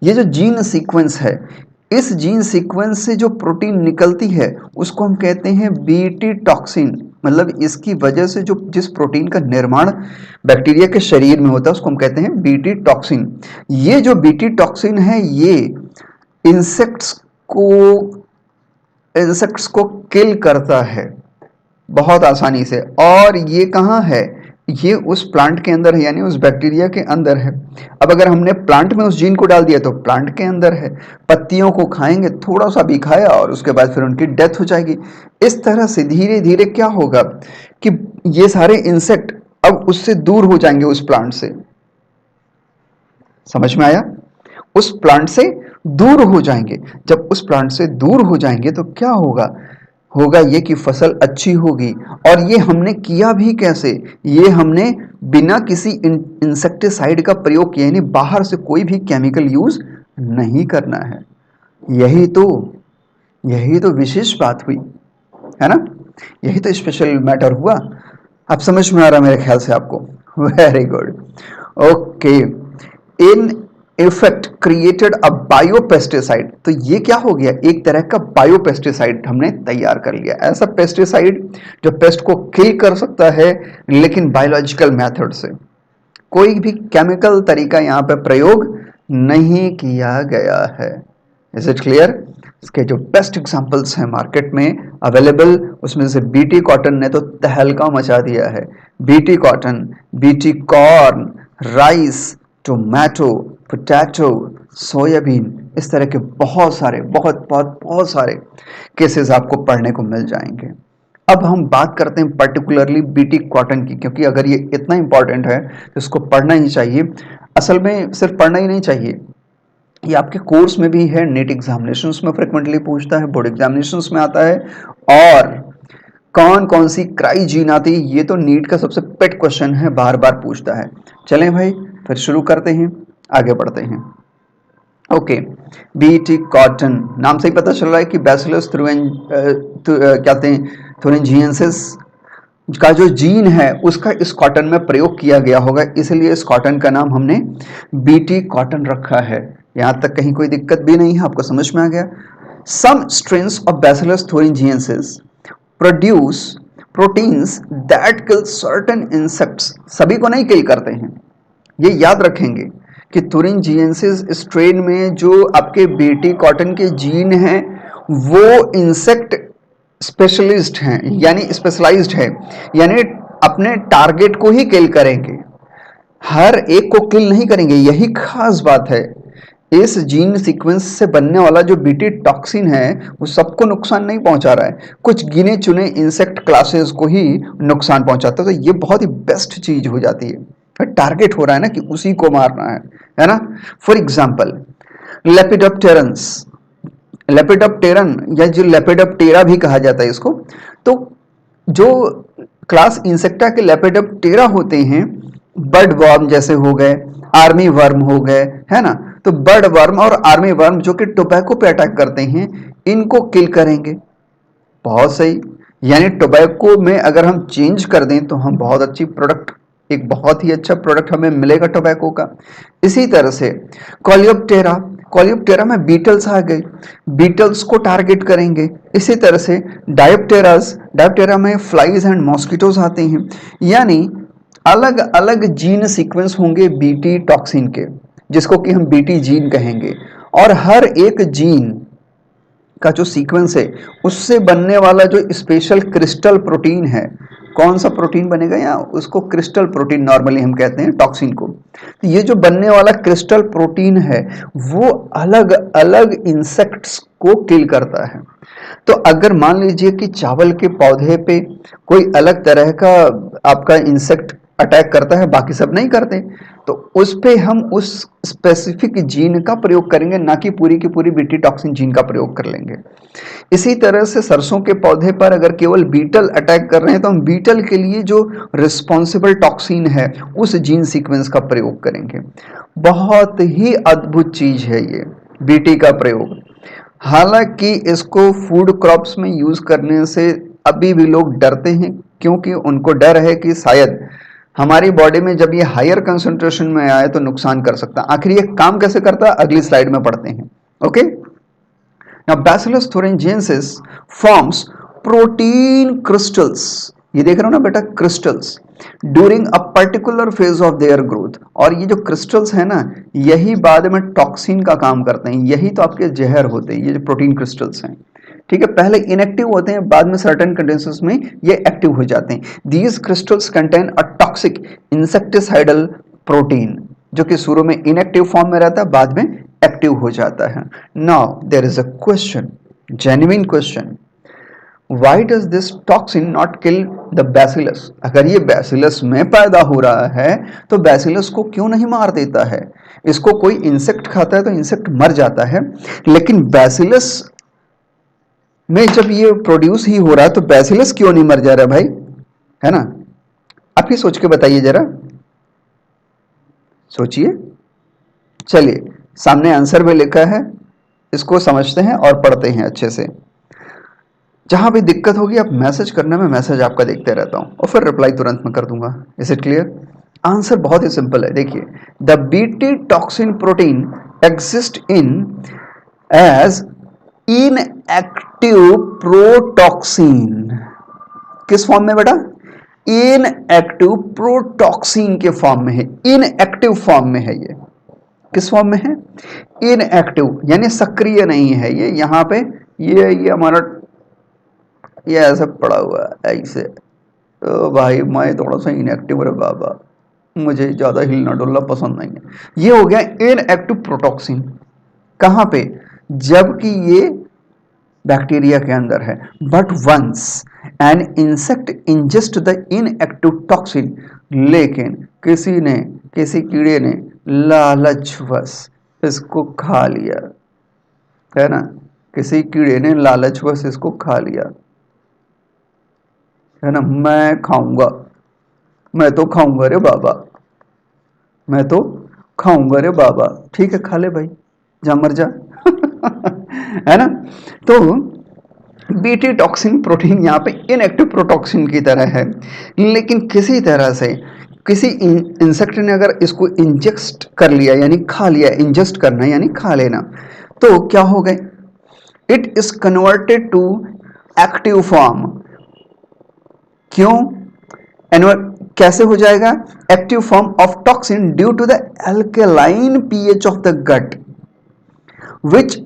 ये जो जीन सीक्वेंस है, इस जीन सीक्वेंस से जो प्रोटीन निकलती है उसको हम कहते हैं बीटी टॉक्सिन। मतलब इसकी वजह से जो जिस प्रोटीन का निर्माण बैक्टीरिया के शरीर में होता है उसको हम कहते हैं बीटी टॉक्सिन। ये जो बीटी टॉक्सिन है ये इंसेक्ट्स को किल करता है बहुत आसानी से। और ये कहाँ है? ये उस प्लांट के अंदर है, यानी उस बैक्टीरिया के अंदर है। अब अगर हमने प्लांट में उस जीन को डाल दिया तो प्लांट के अंदर है, पत्तियों को खाएंगे, थोड़ा सा भी खाया और उसके बाद फिर उनकी डेथ हो जाएगी। इस तरह से धीरे धीरे क्या होगा कि ये सारे इंसेक्ट अब उससे दूर हो जाएंगे, उस प्लांट से। समझ में आया? उस प्लांट से दूर हो जाएंगे। जब उस प्लांट से दूर हो जाएंगे तो क्या होगा? होगा ये कि फसल अच्छी होगी। और ये हमने किया भी कैसे? ये हमने बिना किसी इंसेक्टिसाइड का प्रयोग किया, यानी बाहर से कोई भी केमिकल यूज नहीं करना है। यही तो विशेष बात हुई, है ना? यही तो स्पेशल मैटर हुआ। अब समझ में आ रहा मेरे ख्याल से आपको। Very good, okay. In effect created a biopesticide. तो ये क्या हो गया? एक तरह का बायोपेस्टिसाइड हमने तैयार कर लिया। ऐसा पेस्टिसाइड जो पेस्ट को किल कर सकता है, लेकिन बायोलॉजिकल मेथड से। कोई भी केमिकल तरीका यहाँ पे प्रयोग नहीं किया गया है। Is it clear? इसके जो बेस्ट एग्जांपल्स हैं मार्केट में अवेलेबल, उसमें से बीटी कॉटन ने तो तहलका मचा दिया है। BT cotton, BT corn, rice, tomato, potato, soybean, इस तरह के बहुत सारे केसेस आपको पढ़ने को मिल जाएंगे। अब हम बात करते हैं पर्टिकुलरली बीटी कॉटन की, क्योंकि अगर ये इतना इंपॉर्टेंट है तो इसको पढ़ना ही चाहिए। असल में सिर्फ पढ़ना ही नहीं चाहिए, ये आपके कोर्स में भी है, नेट एग्जामिनेशंस में फ्रिक्वेंटली पूछता है, बोर्ड एग्जामिनेशंस में आता है। और कौन कौन सी क्राई जीन आती है, ये तो नीट का सबसे पेट क्वेश्चन है, बार बार पूछता है। चलें भाई, फिर शुरू करते हैं, आगे बढ़ते हैं। ओके, बीटी कॉटन नाम से ही पता चल रहा है कि बैसिलस thuringiensis का जो जीन है उसका इस कॉटन में प्रयोग किया गया होगा, इसलिए इस कॉटन का नाम हमने बीटी कॉटन रखा है। यहां तक कहीं कोई दिक्कत भी नहीं है, आपको समझ में आ गया। Some strains of bacillus thuringiensis produce proteins that kill certain insects, सभी को नहीं किल करते हैं, ये याद रखेंगे कि thuringiensis स्ट्रेन में जो आपके बीटी कॉटन के जीन हैं वो इंसेक्ट स्पेशलिस्ट हैं, यानी स्पेशलाइज्ड है, यानी अपने टारगेट को ही किल करेंगे, हर एक को किल नहीं करेंगे। यही खास बात है, इस जीन सीक्वेंस से बनने वाला जो बीटी टॉक्सिन है वो सबको नुकसान नहीं पहुंचा रहा है, कुछ गिने चुने इंसेक्ट क्लासेस को ही नुकसान पहुंचाता है। तो ये बहुत ही बेस्ट चीज हो जाती है, टारगेट हो रहा है ना कि उसी को मारना है ना। फॉर एग्जाम्पल लेपिडोप्टेरन्स, लेपिडोप्टेरन या जो लेपिडोप्टेरा भी कहा जाता है इसको, तो जो क्लास इंसेक्टा के लेपिडोप्टेरा होते हैं, बर्ड वर्म जैसे हो गए, आर्मी वर्म हो गए, है ना, तो बर्ड वर्म और आर्मी वर्म जो कि टोबैको पे अटैक करते हैं, इनको किल करेंगे। बहुत सही, यानी टोबैको में अगर हम चेंज कर दें तो हम बहुत अच्छी प्रोडक्ट, एक बहुत ही अच्छा प्रोडक्ट हमें मिलेगा टोबैको का। इसी तरह से कॉलियोप्टेरा, कॉलियोप्टेरा में बीटल्स आ गए, बीटल्स को टारगेट करेंगे। इसी तरह से डायोप्टेरास, डायोप्टेरा में फ्लाइज एंड मॉस्किटोज आते हैं। यानी अलग अलग जीन सीक्वेंस होंगे बीटी टॉक्सिन के, जिसको कि हम बीटी जीन कहेंगे, और हर एक जीन का जो सीक्वेंस है उससे बनने वाला जो स्पेशल क्रिस्टल प्रोटीन है, कौन सा प्रोटीन बनेगा, या उसको क्रिस्टल प्रोटीन नॉर्मली हम कहते हैं टॉक्सिन को। तो ये जो बनने वाला क्रिस्टल प्रोटीन है वो अलग अलग इंसेक्ट्स को किल करता है। तो अगर मान लीजिए कि चावल के पौधे पे कोई अलग तरह का आपका इंसेक्ट अटैक करता है, बाकी सब नहीं करते, तो उस पे हम उस स्पेसिफिक जीन का प्रयोग करेंगे, ना कि पूरी की पूरी बीटी टॉक्सिन जीन का प्रयोग कर लेंगे। इसी तरह से सरसों के पौधे पर अगर केवल बीटल अटैक कर रहे हैं तो हम बीटल के लिए जो रिस्पॉन्सिबल टॉक्सिन है उस जीन सीक्वेंस का प्रयोग करेंगे। बहुत ही अद्भुत चीज है ये बीटी का प्रयोग। हालांकि इसको फूड क्रॉप्स में यूज करने से अभी भी लोग डरते हैं, क्योंकि उनको डर है कि शायद हमारी बॉडी में जब ये हायर कंसंट्रेशन में आए तो नुकसान कर सकता है। आखिर ये काम कैसे करता है अगली स्लाइड में पढ़ते हैं। Okay, now bacillus thuringiensis forms protein crystals, ये देख रहे हो ना बेटा, crystals during a particular phase of their growth. और ये जो क्रिस्टल्स है ना, यही बाद में टॉक्सिन का काम करते हैं, यही तो आपके जहर होते हैं, ये जो प्रोटीन क्रिस्टल्स हैं। ठीक है, पहले इनएक्टिव होते हैं, बाद में सर्टेन कंडीशंस में ये एक्टिव हो जाते हैं। These crystals contain a toxic insecticidal protein, जो कि शुरू में इनएक्टिव फॉर्म में रहता है, बाद में एक्टिव हो जाता है। Now there is a question, genuine question, why does this toxin not kill the bacillus. अगर ये बैसिलस में पैदा हो रहा है तो बैसिलस को क्यों नहीं मार देता है। इसको कोई इंसेक्ट खाता है तो इंसेक्ट मर जाता है, लेकिन बैसिलस में जब ये प्रोड्यूस ही हो रहा है तो बैसिलस क्यों नहीं मर जा रहा भाई, है ना। आप ही सोच के बताइए जरा, सोचिए। चलिए, सामने आंसर में लिखा है, इसको समझते हैं और पढ़ते हैं अच्छे से। जहां भी दिक्कत होगी आप मैसेज करना, मैं मैसेज आपका देखते रहता हूं और फिर रिप्लाई तुरंत में कर दूंगा। Is it clear. आंसर बहुत ही सिंपल है, देखिए, the BT toxin protein exist in as inactive protoxin. किस फॉर्म में बेटा, इनएक्टिव प्रोटॉक्सिन के फॉर्म में है, इनएक्टिव फॉर्म में है। ये किस फॉर्म में है, इनएक्टिव, यानी सक्रिय नहीं है ये। यहां पे ये हमारा ये ऐसे पड़ा हुआ है ऐसे, तो भाई मैं थोड़ा सा इनएक्टिव रे बाबा, मुझे ज्यादा हिलना डुलना पसंद नहीं है। ये हो गया इनएक्टिव प्रोटॉक्सिन, कहां पे, जबकि ये बैक्टीरिया के अंदर है। But once an insect ingest the inactive toxin, लेकिन किसी कीड़े ने लालचवश इसको खा लिया, है ना, किसी कीड़े ने लालचवश इसको खा लिया, है ना, मैं खाऊंगा, मैं तो खाऊंगा रे बाबा, मैं तो खाऊंगा रे बाबा, ठीक है खा ले भाई, जा मर जा है ना। तो बीटी टॉक्सिन प्रोटीन यहाँ पे इनएक्टिव प्रोटॉक्सिन की तरह है, लेकिन किसी तरह से किसी इंसेक्ट ने अगर इसको इंजेक्ट कर लिया यानी खा लिया, इंजेस्ट करना यानी खा लेना, तो क्या हो गए, it is converted to active form. क्यों, कैसे हो जाएगा, active form of toxin due to the alkaline pH of the gut which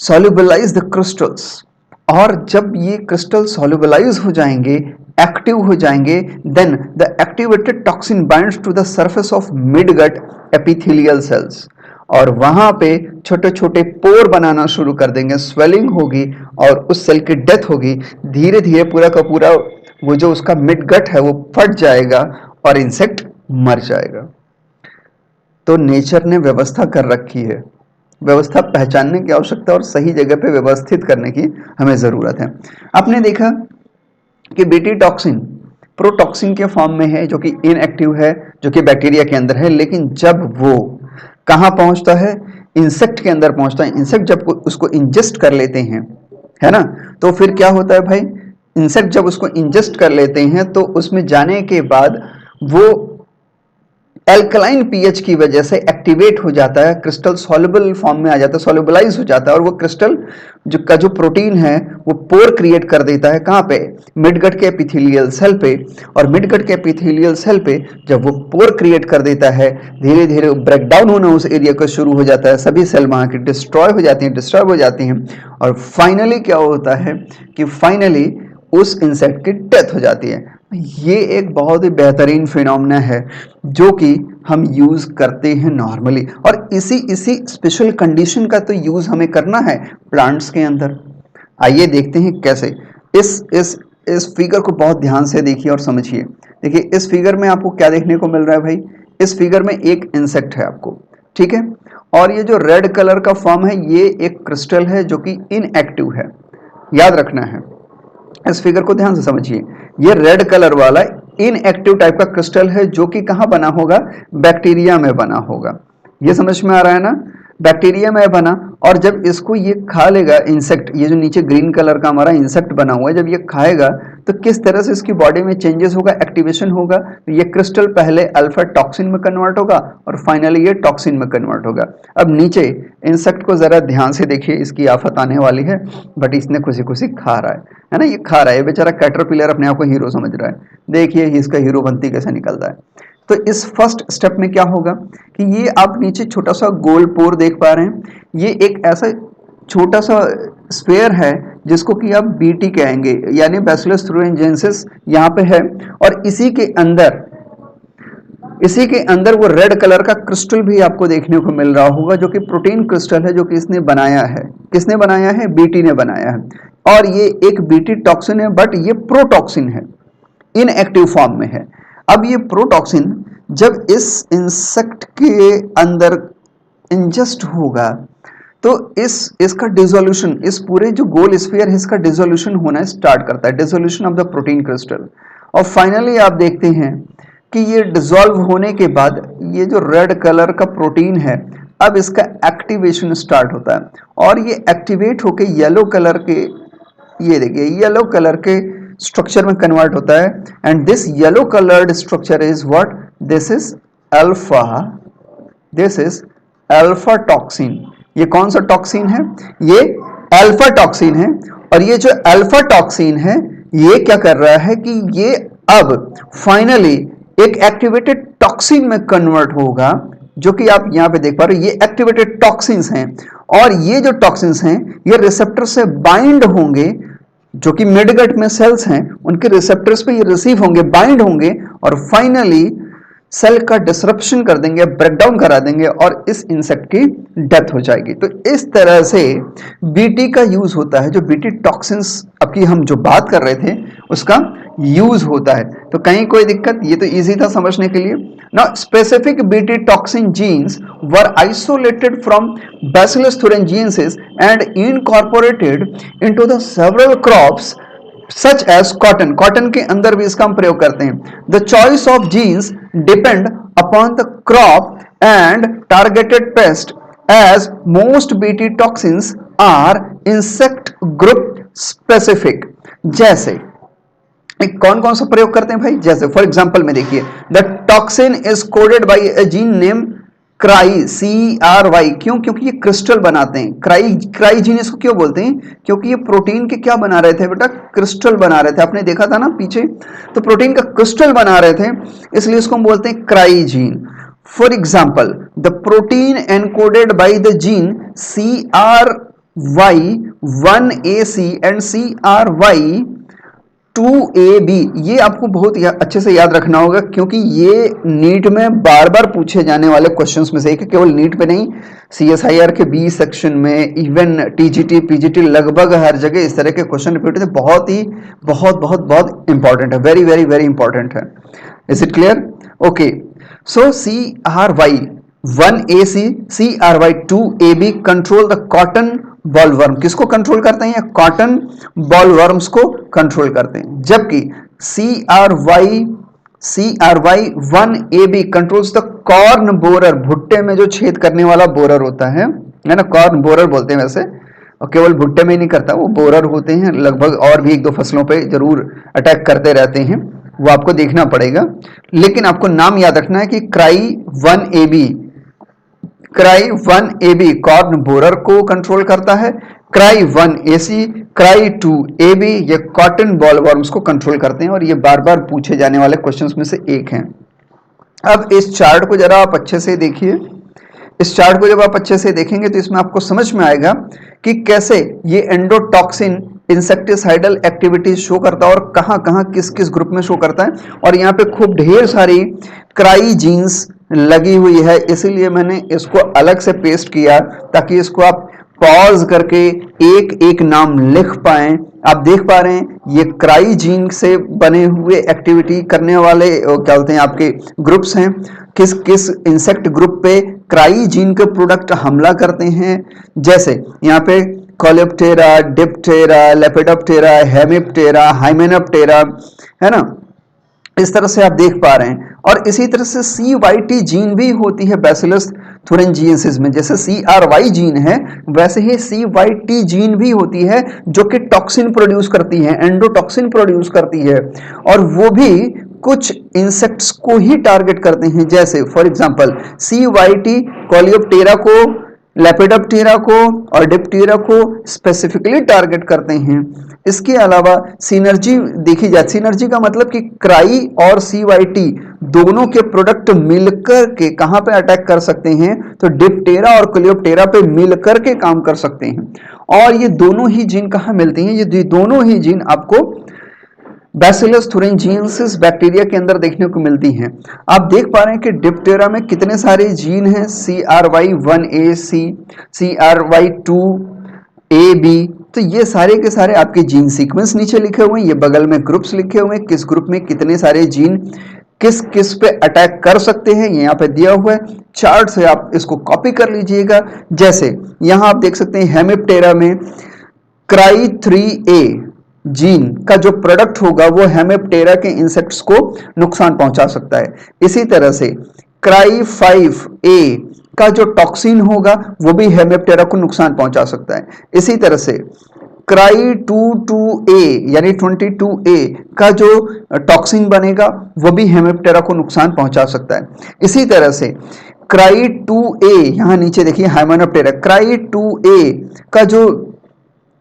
solubilize the crystals. और जब ये क्रिस्टल सॉल्युबलाइज हो जाएंगे, एक्टिव हो जाएंगे, then the activated toxin binds to the surface of mid gut epithelial cells, और वहां पे छोटे छोटे पोर बनाना शुरू कर देंगे, स्वेलिंग होगी और उस सेल की डेथ होगी। धीरे धीरे पूरा का पूरा वो जो उसका मिड गट है वो फट जाएगा और इंसेक्ट मर जाएगा। तो नेचर ने व्यवस्था कर रखी है, व्यवस्था पहचानने की आवश्यकता और सही जगह पे व्यवस्थित करने की हमें जरूरत है। आपने देखा कि बीटी टॉक्सिन प्रोटॉक्सिन के फॉर्म में है, जो कि इनएक्टिव है, जो कि बैक्टीरिया के अंदर है, लेकिन जब वो कहां पहुंचता है, इंसेक्ट के अंदर पहुंचता है। इंसेक्ट जब उसको इंजेस्ट कर लेते हैं, है ना, तो फिर क्या होता है भाई, इंसेक्ट जब उसको इंजेस्ट कर लेते हैं तो उसमें जाने के बाद वो एल्कलाइन पीएच की वजह से एक्टिवेट हो जाता है, क्रिस्टल सॉल्युबल फॉर्म में आ जाता है, सॉल्युबलाइज हो जाता है, और वो क्रिस्टल जो प्रोटीन है वो पोर क्रिएट कर देता है। कहां पे, मिडगट के एपिथेलियल सेल पे। और मिडगट के एपिथेलियल सेल पे जब वो पोर क्रिएट कर देता है, धीरे धीरे ब्रेक डाउन होना उस एरिया का शुरू हो जाता है, सभी सेल वहां की डिस्ट्रॉय हो जाती हैं, डिस्टर्ब हो जाती हैं, और फाइनली क्या होता है कि फाइनली उस इंसेक्ट की डेथ हो जाती है। ये एक बहुत ही बेहतरीन फिनोमेना है जो कि हम यूज करते हैं नॉर्मली, और इसी स्पेशल कंडीशन का तो यूज हमें करना है प्लांट्स के अंदर। आइए देखते हैं कैसे। इस फिगर को बहुत ध्यान से देखिए और समझिए। देखिए इस फिगर में आपको क्या देखने को मिल रहा है भाई, इस फिगर में एक इंसेक्ट है आपको, ठीक है, और ये जो रेड कलर का फॉर्म है ये एक क्रिस्टल है जो कि इनएक्टिव है, याद रखना है। इस फिगर को ध्यान से समझिए, ये रेड कलर वाला इनएक्टिव टाइप का क्रिस्टल है जो कि कहां बना होगा, बैक्टीरिया में बना होगा। ये समझ में आ रहा है ना, बैक्टीरिया में बना, और जब इसको ये खा लेगा इंसेक्ट, ये जो नीचे ग्रीन कलर का हमारा इंसेक्ट बना हुआ है, जब ये खाएगा तो किस तरह से इसकी बॉडी में चेंजेस होगा, एक्टिवेशन होगा। तो ये क्रिस्टल पहले अल्फा टॉक्सिन में कन्वर्ट होगा और फाइनली ये टॉक्सिन में कन्वर्ट होगा। अब नीचे इंसेक्ट को जरा ध्यान से देखिए, इसकी आफत आने वाली है, बट इसने खुशी खुशी खा रहा है ना, ये खा रहा है, बेचारा कैटरपिलर अपने आप को हीरो समझ रहा है। देखिए इसका हीरो बनती कैसे निकलता है। तो इस फर्स्ट स्टेप में क्या होगा कि ये आप नीचे छोटा सा गोल पोर देख पा रहे हैं, ये एक ऐसा छोटा सा स्फेयर है जिसको कि आप बीटी कहेंगे, यानी बैसिलस थ्रोएंजेंसिस यहाँ पे है, और इसी के अंदर वो रेड कलर का क्रिस्टल भी आपको देखने को मिल रहा होगा, जो कि प्रोटीन क्रिस्टल है, जो कि इसने बनाया है। किसने बनाया है, बीटी ने बनाया है, और ये एक बीटी टॉक्सिन है, बट ये प्रोटॉक्सिन है, इनएक्टिव फॉर्म में है। अब ये प्रोटॉक्सिन जब इस इंसेक्ट के अंदर इंजेस्ट होगा तो इसका डिसोल्यूशन, इस पूरे जो गोल स्फीयर है इसका डिसोल्यूशन होना स्टार्ट करता है, dissolution of the protein crystal. और फाइनली आप देखते हैं कि ये डिसॉल्व होने के बाद ये जो रेड कलर का प्रोटीन है, अब इसका एक्टिवेशन स्टार्ट होता है, और ये एक्टिवेट होके येलो कलर के, ये देखिए येलो कलर के स्ट्रक्चर में कन्वर्ट होता है। And this yellow coloured structure is what, this is alpha toxin. ये कौन सा टॉक्सिन है, ये अल्फा टॉक्सिन है। और ये जो अल्फा टॉक्सिन है ये क्या कर रहा है कि ये अब फाइनली एक एक्टिवेटेड टॉक्सिन में कन्वर्ट होगा, जो कि आप यहां पे देख पा रहे हो, ये एक्टिवेटेड टॉक्सिन्स हैं, और ये जो टॉक्सिन्स हैं ये रिसेप्टर से बाइंड होंगे, जो कि मिडगट में सेल्स हैं उनके रिसेप्टर्स पे ये रिसीव होंगे, बाइंड होंगे, और फाइनली सेल का डिसरप्शन कर देंगे, ब्रेकडाउन करा देंगे, और इस इंसेक्ट की डेथ हो जाएगी। तो इस तरह से बीटी का यूज होता है, जो बीटी टॉक्सिन्स अब की हम जो बात कर रहे थे उसका यूज होता है। तो कहीं कोई दिक्कत, ये तो इजी था समझने के लिए। Now, specific Bt toxin genes were isolated from Bacillus thuringiensis and incorporated into the several crops such as cotton. Cotton के अंदर भी इसका हम प्रयोग करते हैं। The choice of genes depend upon the crop and targeted pest, as most Bt toxins are insect group specific. जैसे कौन कौन सा प्रयोग करते हैं भाई, जैसे फॉर एग्जांपल में देखिए, the toxin is coded by a gene name cry, CRY। क्यों? क्योंकि ये क्रिस्टल बनाते हैं। क्राई जीन इसको क्यों बोलते हैं? क्योंकि ये प्रोटीन के क्या बना रहे थे बेटा? क्रिस्टल बना रहे थे। आपने देखा था ना पीछे, तो प्रोटीन का क्रिस्टल बना रहे थे, इसलिए इसको हम बोलते हैं cry gene. For example, the protein encoded by the gene CRY1AC and CRY2AB, ये आपको बहुत अच्छे से याद रखना होगा, क्योंकि ये नीट में बार बार पूछे जाने वाले क्वेश्चंस में से एक है। केवल नीट पे नहीं, CSIR के बी सेक्शन में, इवन TGT PGT, लगभग हर जगह इस तरह के क्वेश्चन रिपीट होते हैं। बहुत ही बहुत इंपॉर्टेंट है, वेरी वेरी वेरी इंपॉर्टेंट है। Is it clear? Okay, so CRY1AC CRY2AB control the cotton bollworm. किसको कंट्रोल करते हैं? कॉटन बॉलवर्म्स को कंट्रोल करते हैं। जबकि CRY1AB controls the corn borer, भुट्टे में जो छेद करने वाला बोरर होता है ना, कॉर्न बोरर बोलते हैं वैसे, और केवल भुट्टे में ही नहीं करता, वो बोरर होते हैं, लगभग और भी एक दो फसलों पे जरूर अटैक करते रहते हैं, वो आपको देखना पड़ेगा। लेकिन आपको नाम याद रखना है कि क्राई1AB कॉर्न बोरर को कंट्रोल करता है, क्राई1AC क्राई2AB ये कॉटन बॉलवर्म्स को कंट्रोल करते हैं, और ये बार बार पूछे जाने वाले क्वेश्चंस में से एक हैं। अब इस चार्ट को जरा आप अच्छे से देखिए। इस चार्ट को जब आप अच्छे से देखेंगे तो इसमें आपको समझ में आएगा कि कैसे ये एंडोटॉक्सिन इंसेक्टिसाइडल एक्टिविटीज शो करता है और कहां कहां किस किस ग्रुप में शो करता है। और यहाँ पे खूब ढेर सारी क्राई जीन्स लगी हुई है, इसीलिए मैंने इसको अलग से पेस्ट किया ताकि इसको आप पॉज करके एक एक नाम लिख पाएं। आप देख पा रहे हैं ये क्राई जीन से बने हुए एक्टिविटी करने वाले क्या बोलते हैं आपके ग्रुप्स हैं। किस किस इंसेक्ट ग्रुप पे क्राई जीन के प्रोडक्ट हमला करते हैं, जैसे यहाँ पे Coleoptera, Diptera, lepidoptera, Hemiptera, Hymenoptera, है ना, इस तरह से आप देख पा रहे हैं। और इसी तरह से CYT जीन भी होती है बैसिलस थुरिंजिएंसिस में। जैसे CRY जीन है, वैसे ही CYT जीन भी होती है जो कि टॉक्सिन प्रोड्यूस करती है, एंडोटॉक्सिन प्रोड्यूस करती है, और वो भी कुछ इंसेक्ट्स को ही टारगेट करते हैं। जैसे फॉर एग्जांपल CYT कोलियोप्टेरा को, लेपिडोप्टेरा को और डिप्टेरा को स्पेसिफिकली टारगेट करते हैं। इसके अलावा सिनर्जी देखी जाए, सिनर्जी का मतलब कि क्राई और CYT दोनों के प्रोडक्ट मिलकर के कहां पे अटैक कर सकते हैं, तो डिप्टेरा और कोलियोप्टेरा पे मिलकर के काम कर सकते हैं। और ये दोनों ही जीन कहां मिलते हैं? ये दोनों ही जीन आपको बैसिलस थुरिंजिएंसिस बैक्टीरिया के अंदर देखने को मिलती हैं। आप देख पा रहे हैं कि डिप्टेरा में कितने सारे जीन हैं, CRY1AC CRY2AB, तो ये सारे के सारे आपके जीन सीक्वेंस नीचे लिखे हुए हैं, ये बगल में ग्रुप्स लिखे हुए हैं, किस ग्रुप में कितने सारे जीन किस किस पे अटैक कर सकते हैं, ये यहाँ पे दिया हुआ है। चार्ट से आप इसको कॉपी कर लीजिएगा। जैसे यहाँ आप देख सकते हैं हेमिप्टेरा में क्राई3A जीन का जो प्रोडक्ट होगा वो हेमिप्टेरा के इंसेक्ट्स को नुकसान पहुंचा सकता है। इसी तरह से क्राई5A का जो टॉक्सिन होगा वो भी हेमिप्टेरा को नुकसान पहुंचा सकता है। इसी तरह से क्राई22A यानी 22A का जो टॉक्सिन बनेगा वो भी हेमिप्टेरा को नुकसान पहुंचा सकता है। इसी तरह से क्राई2A, यहां नीचे देखिए हाइमेनोप्टेरा, क्राई2A का जो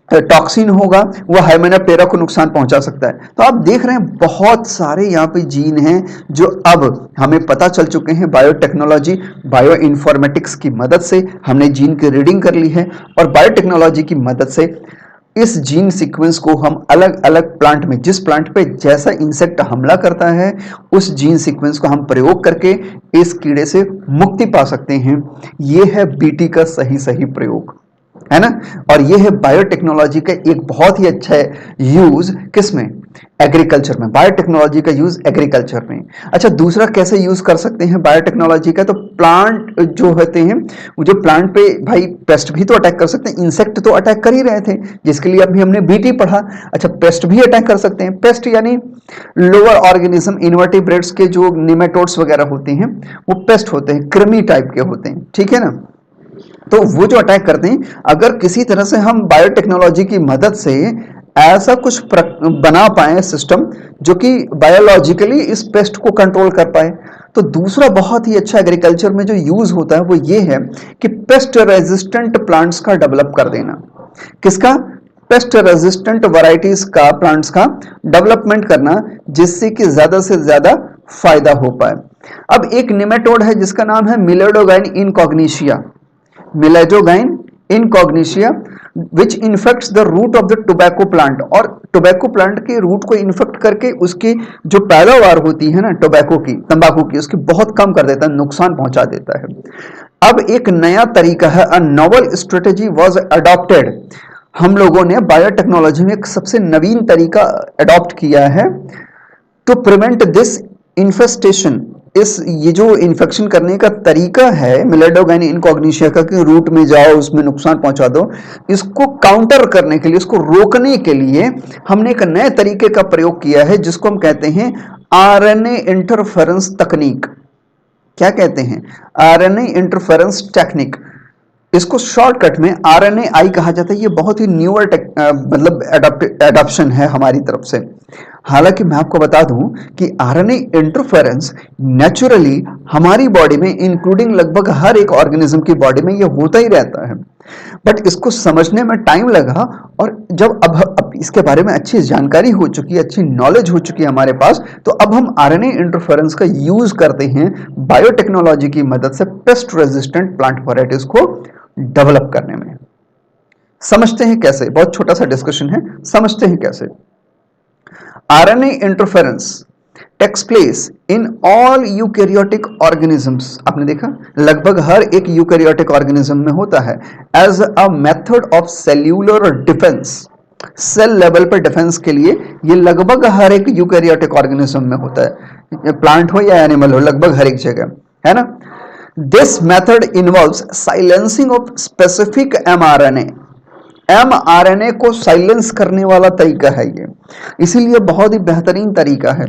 टॉक्सिन होगा वो हाइमेनोप्टेरा को नुकसान पहुंचा सकता है। तो आप देख रहे हैं बहुत सारे यहाँ पे जीन हैं जो अब हमें पता चल चुके हैं। बायोटेक्नोलॉजी, बायो इन्फॉर्मेटिक्स की मदद से हमने जीन की रीडिंग कर ली है, और बायोटेक्नोलॉजी की मदद से इस जीन सीक्वेंस को हम अलग अलग प्लांट में, जिस प्लांट पे जैसा इंसेक्ट हमला करता है, उस जीन सीक्वेंस को हम प्रयोग करके इस कीड़े से मुक्ति पा सकते हैं। ये है BT का सही प्रयोग, है ना। और ये है बायोटेक्नोलॉजी का एक बहुत ही अच्छा यूज, किसमें? एग्रीकल्चर में। बायोटेक्नोलॉजी का यूज एग्रीकल्चर में। अच्छा, दूसरा कैसे यूज कर सकते हैं बायोटेक्नोलॉजी का? तो प्लांट जो होते हैं, जो प्लांट पे भाई पेस्ट भी तो अटैक कर सकते हैं, इंसेक्ट तो अटैक कर ही रहे थे, जिसके लिए अभी हमने BT पढ़ा। अच्छा, पेस्ट भी अटैक कर सकते हैं। पेस्ट यानी लोअर ऑर्गेनिज्म, इनवर्टिब्रेट्स के जो निमेटोड्स वगैरह होते हैं वो पेस्ट होते हैं, कृमि टाइप के होते हैं, ठीक है ना। तो वो जो अटैक करते हैं, अगर किसी तरह से हम बायोटेक्नोलॉजी की मदद से ऐसा कुछ बना पाए सिस्टम जो कि बायोलॉजिकली इस पेस्ट को कंट्रोल कर पाए। तो दूसरा बहुत ही अच्छा एग्रीकल्चर में जो यूज होता है वो ये है कि पेस्ट रेजिस्टेंट प्लांट्स का डेवलप कर देना। किसका? पेस्ट रेजिस्टेंट वैरायटीज का, प्लांट्स का डेवलपमेंट करना, जिससे कि ज्यादा से ज्यादा फायदा हो पाए। अब एक निमेटोड है जिसका नाम है Meloidogyne incognita, Meloidogyne incognita, which infects the root of the tobacco plant. और टोबैको प्लांट के रूट को इन्फेक्ट करके उसकी जो पैदावार होती है ना टोबैको की, तंबाकू की, उसकी बहुत कम कर देता है, नुकसान पहुंचा देता है। अब एक नया तरीका है, अ नोवेल स्ट्रेटेजी वाज अडॉप्टेड। हम लोगों ने बायोटेक्नोलॉजी में एक सबसे नवीन तरीका अडॉप्ट किया है टू प्रिवेंट दिस इन्फेस्टेशन। ये जो इन्फेक्शन करने का तरीका है मिलेडोगाइन इनकॉग्निशिया का, कि रूट में जाओ उसमें नुकसान पहुंचा दो, इसको काउंटर करने के लिए, इसको रोकने के लिए हमने एक नए तरीके का प्रयोग किया है जिसको हम कहते हैं आरएनए इंटरफेरेंस तकनीक। क्या कहते हैं? RNA interference technique. इसको शॉर्टकट में आरएनएआई कहा जाता है। ये बहुत ही न्यूअर मतलब एडॉप्शन है हमारी तरफ से। हालांकि मैं आपको बता दूं कि आरएनए इंटरफेरेंस नेचुरली हमारी बॉडी में, इंक्लूडिंग लगभग हर एक ऑर्गेनिज्म की बॉडी में, ये होता ही रहता है। बट इसको समझने में टाइम लगा, और जब अब इसके बारे में अच्छी जानकारी हो चुकी है, अच्छी नॉलेज हो चुकी है हमारे पास, तो अब हम आरएनए इंटरफेरेंस का यूज करते हैं बायोटेक्नोलॉजी की मदद से पेस्ट रेजिस्टेंट प्लांट वैरायटीज को डेवलप करने में। समझते हैं कैसे? बहुत छोटा सा डिस्कशन है, समझते हैं कैसे। RNA interference takes place in all eukaryotic organisms. आपने देखा लगभग हर एक यूकैरियोटिक ऑर्गेनिज्म में होता है, as a method of cellular defence. Cell level पर डिफेंस के लिए ये लगभग हर एक यूकैरियोटिक ऑर्गेनिज्म में होता है, प्लांट हो या एनिमल हो, लगभग हर एक जगह, है ना। This method involves silencing of specific mRNA. MRNA को साइलेंस करने वाला तरीका है ये, इसीलिए बहुत ही बेहतरीन तरीका है।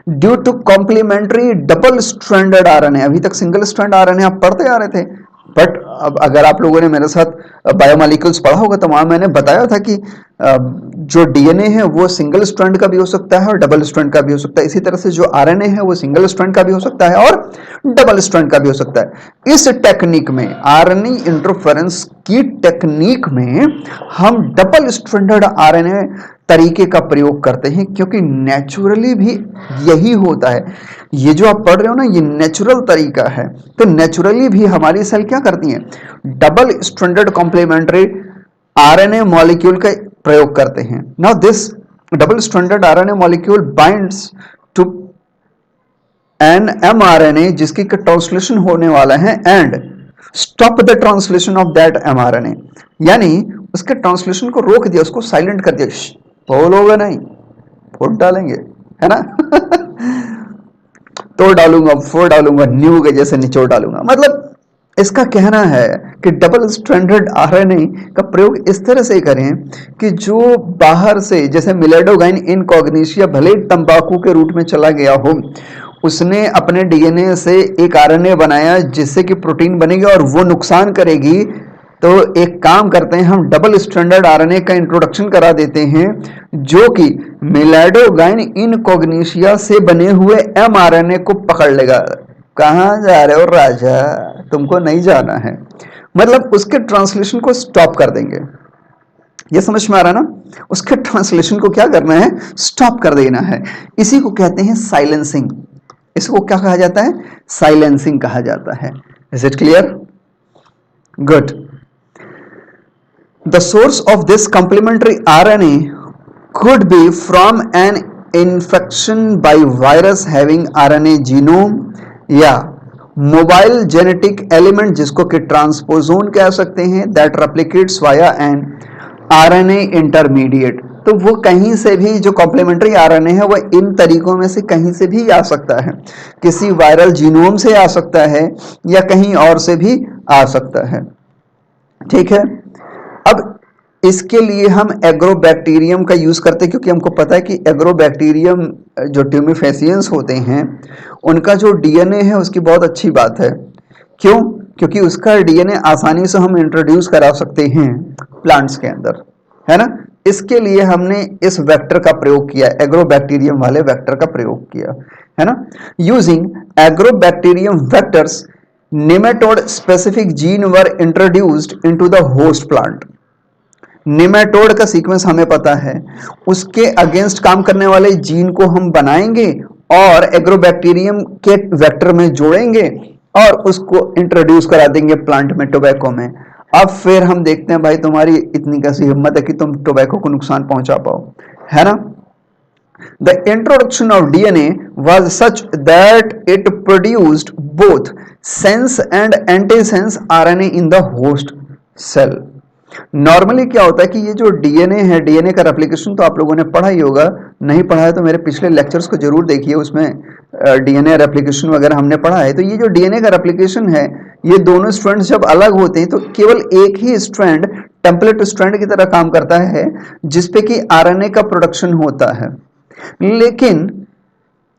Due to complementary double stranded RNA. अभी तक सिंगल स्ट्रैंड आरएनए आप पढ़ते आ रहे थे, बट अब अगर आप लोगों ने मेरे साथ बायोमॉलिक्यूल्स पढ़ा होगा तो वहां मैंने बताया था कि जो डीएनए है वो सिंगल स्ट्रैंड का भी हो सकता है और डबल स्ट्रैंड का भी हो सकता है। इसी तरह से जो आरएनए है वो सिंगल स्ट्रैंड का भी हो सकता है और डबल स्ट्रैंड का भी हो सकता है। इस टेक्निक में, आरएनए इंटरफेरेंस की टेक्निक में, हम डबल स्ट्रैंडेड आरएनए तरीके का प्रयोग करते हैं, क्योंकि नेचुरली भी यही होता है। ये जो आप पढ़ रहे हो ना, ये नेचुरल तरीका है। तो नेचुरली भी हमारी सेल क्या करती हैं? Double stranded complementary RNA molecule का प्रयोग करते हैं। Now this double stranded RNA molecule binds to an mRNA, जिसकी ट्रांसलेशन होने वाला है, and stop the translation of that mRNA. यानी उसके ट्रांसलेशन को रोक दिया, उसको साइलेंट कर दिया। बोलोगे नहीं, फुट डालेंगे, है ना। तोड़ डालूंगा, फोड़ डालूंगा, न्यू के जैसे निचोड़ डालूंगा। मतलब इसका कहना है कि डबल स्ट्रैंडेड आरएनए का प्रयोग इस तरह से करें कि जो बाहर से, जैसे मिलेडोगाइन इनकॉग्निशिया भले तंबाकू के रूट में चला गया हो, उसने अपने डीएनए से एक आरएनए बनाया जिससे कि प्रोटीन बनेगी और वो नुकसान करेगी। तो एक काम करते हैं, हम डबल स्ट्रैंडेड आरएनए का इंट्रोडक्शन करा देते हैं जो कि मिलेडोगाइन इनकॉग्निशिया से बने हुए एमआरएनए को पकड़ लेगा। कहां जा रहे हो राजा, तुमको नहीं जाना है। मतलब उसके ट्रांसलेशन को स्टॉप कर देंगे। ये समझ में आ रहा है ना? उसके ट्रांसलेशन को क्या करना है? स्टॉप कर देना है। इसी को कहते हैं साइलेंसिंग। इसको क्या कहा जाता है? साइलेंसिंग कहा जाता है। Is it clear? Good. The source of this complementary RNA could be from an infection by virus having RNA genome या मोबाइल जेनेटिक एलिमेंट, जिसको कि ट्रांसपोजोन कह सकते हैं, that replicates via an RNA intermediate। तो वो कहीं से भी, जो कॉम्प्लीमेंट्री आरएनए है वो इन तरीकों में से कहीं से भी आ सकता है। किसी वायरल जीनोम से आ सकता है या कहीं और से भी आ सकता है। ठीक है। अब इसके लिए हम एग्रोबैक्टीरियम का यूज करते हैं, क्योंकि हमको पता है कि एग्रोबैक्टीरियम जो ट्यूमिफेसियंस होते हैं उनका जो डीएनए है उसकी बहुत अच्छी बात है। क्यों? क्योंकि उसका डीएनए आसानी से हम इंट्रोड्यूस करा सकते हैं प्लांट्स के अंदर, है ना। इसके लिए हमने इस वेक्टर का प्रयोग किया, एग्रोबैक्टीरियम वाले वेक्टर का प्रयोग किया, है ना। Using agrobacterium vectors nematode specific gene were introduced into the host plant. Nematode का सीक्वेंस हमें पता है, उसके अगेंस्ट काम करने वाले जीन को हम बनाएंगे और एग्रोबैक्टीरियम के वेक्टर में जोड़ेंगे और उसको इंट्रोड्यूस करा देंगे प्लांट में, टोबैको में। अब फिर हम देखते हैं भाई तुम्हारी इतनी कैसी हिम्मत है कि तुम टोबैको को नुकसान पहुंचा पाओ, है ना। The introduction of DNA was such that it produced both sense and antisense RNA in the host cell. Normally क्या होता है कि ये जो डीएनए है, डीएनए का रेप्लिकेशन तो आप लोगों ने पढ़ा ही होगा, नहीं पढ़ा है तो मेरे पिछले लेक्चर्स को जरूर देखिए, उसमें डीएनए रेप्लिकेशन वगैरह हमने पढ़ा है। तो ये जो डीएनए का रेप्लिकेशन है, ये दोनों स्ट्रैंड्स जब अलग होते हैं तो केवल एक ही स्ट्रैंड टेम्पलेट स्ट्रैंड की तरह काम करता है, जिसपे कि आरएनए का प्रोडक्शन होता है। लेकिन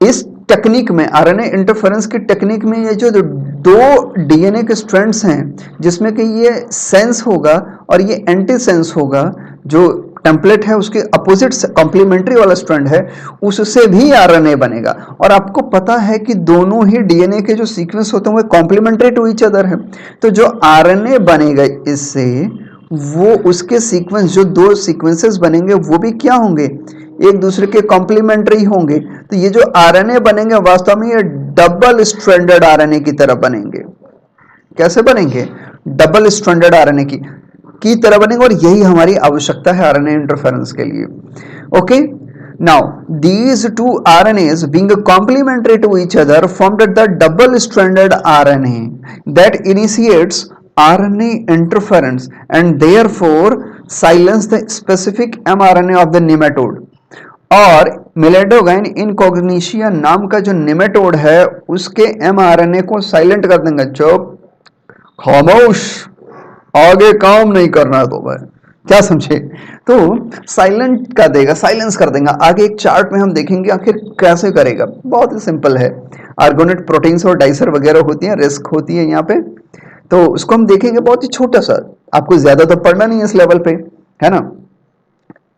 इस टेक्निक में, आरएनए इंटरफेरेंस की टेक्निक में, ये जो दो डीएनए के स्ट्रैंड्स हैं जिसमें कि ये सेंस होगा और ये एंटी सेंस होगा, जो टेम्पलेट है उसके अपोजिट कॉम्प्लीमेंट्री वाला स्ट्रैंड है, उससे भी आरएनए बनेगा। और आपको पता है कि दोनों ही डीएनए के जो सीक्वेंस होते हैं वो कॉम्प्लीमेंट्री टू ईच अदर है। तो जो आरएनए बनेगा इससे, वो उसके सीक्वेंस, जो दो सीक्वेंसेस बनेंगे वो भी क्या होंगे, एक दूसरे के कॉम्प्लीमेंट्री होंगे। तो ये जो आरएनए बनेंगे वास्तव में ये डबल स्ट्रैंडेड आरएनए की तरह बनेंगे। कैसे बनेंगे? डबल स्ट्रैंडेड आरएनए की तरह बनेंगे, और यही हमारी आवश्यकता है आरएनए इंटरफेरेंस के लिए। Okay, now these two RNAs being complementary to each other formed the double stranded RNA that initiates RNA interference and therefore silence the specific mRNA of the nematode। और मिलेडोगाइन इनकॉग्निशिया नाम का जो नेमेटोड है उसके एमआरएनए को साइलेंट कर देंगे। चुप, खामोश, आगे काम नहीं करना तो भाई, क्या समझे? तो साइलेंट कर देगा, साइलेंस कर देगा। आगे एक चार्ट में हम देखेंगे आखिर कैसे करेगा। बहुत ही सिंपल है, आर्गोनेट प्रोटीन्स और डाइसर वगैरह होती है, रिस्क होती है यहाँ पे, तो उसको हम देखेंगे। बहुत ही छोटा सा, आपको ज्यादा तो पढ़ना नहीं है इस लेवल पे, है ना।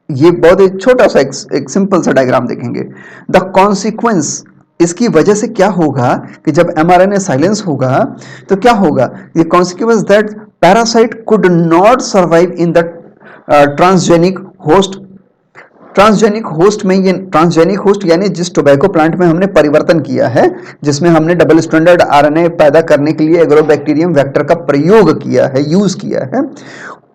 ये बहुत ही छोटा सा एक सिंपल सा डायग्राम देखेंगे। द कॉन्सिक्वेंस, इसकी वजह से क्या होगा कि जब एमआरएनए साइलेंस होगा तो क्या होगा, ये consequence that parasite could not survive in the transgenic host. Transgenic host में, ये ट्रांसजेनिक होस्ट यानी जिस टोबैको प्लांट में हमने परिवर्तन किया है, जिसमें हमने डबल स्ट्रैंडेड आरएनए पैदा करने के लिए एग्रोबैक्टीरियम वेक्टर का प्रयोग किया है, यूज किया है,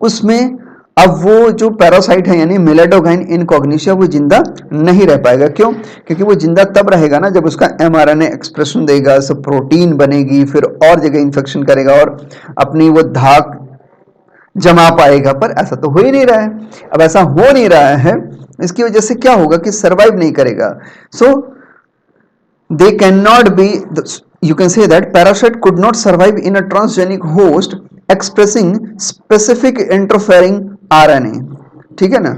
उसमें अब वो जो पैरासाइट है यानी मिलेडोगाइन इनकॉग्निशिया वो जिंदा नहीं रह पाएगा। क्यों? क्योंकि वो जिंदा तब रहेगा ना जब उसका एमआरएनए एक्सप्रेशन देगा, सब प्रोटीन बनेगी, फिर और जगह इंफेक्शन करेगा और अपनी वो धाक जमा पाएगा। पर ऐसा तो हो ही नहीं रहा है। अब ऐसा हो नहीं रहा है, इसकी वजह से क्या होगा कि सर्वाइव नहीं करेगा। So they can not be, you can say that parasite could not survive in a transgenic host expressing specific interfering RNA। ठीक है ना।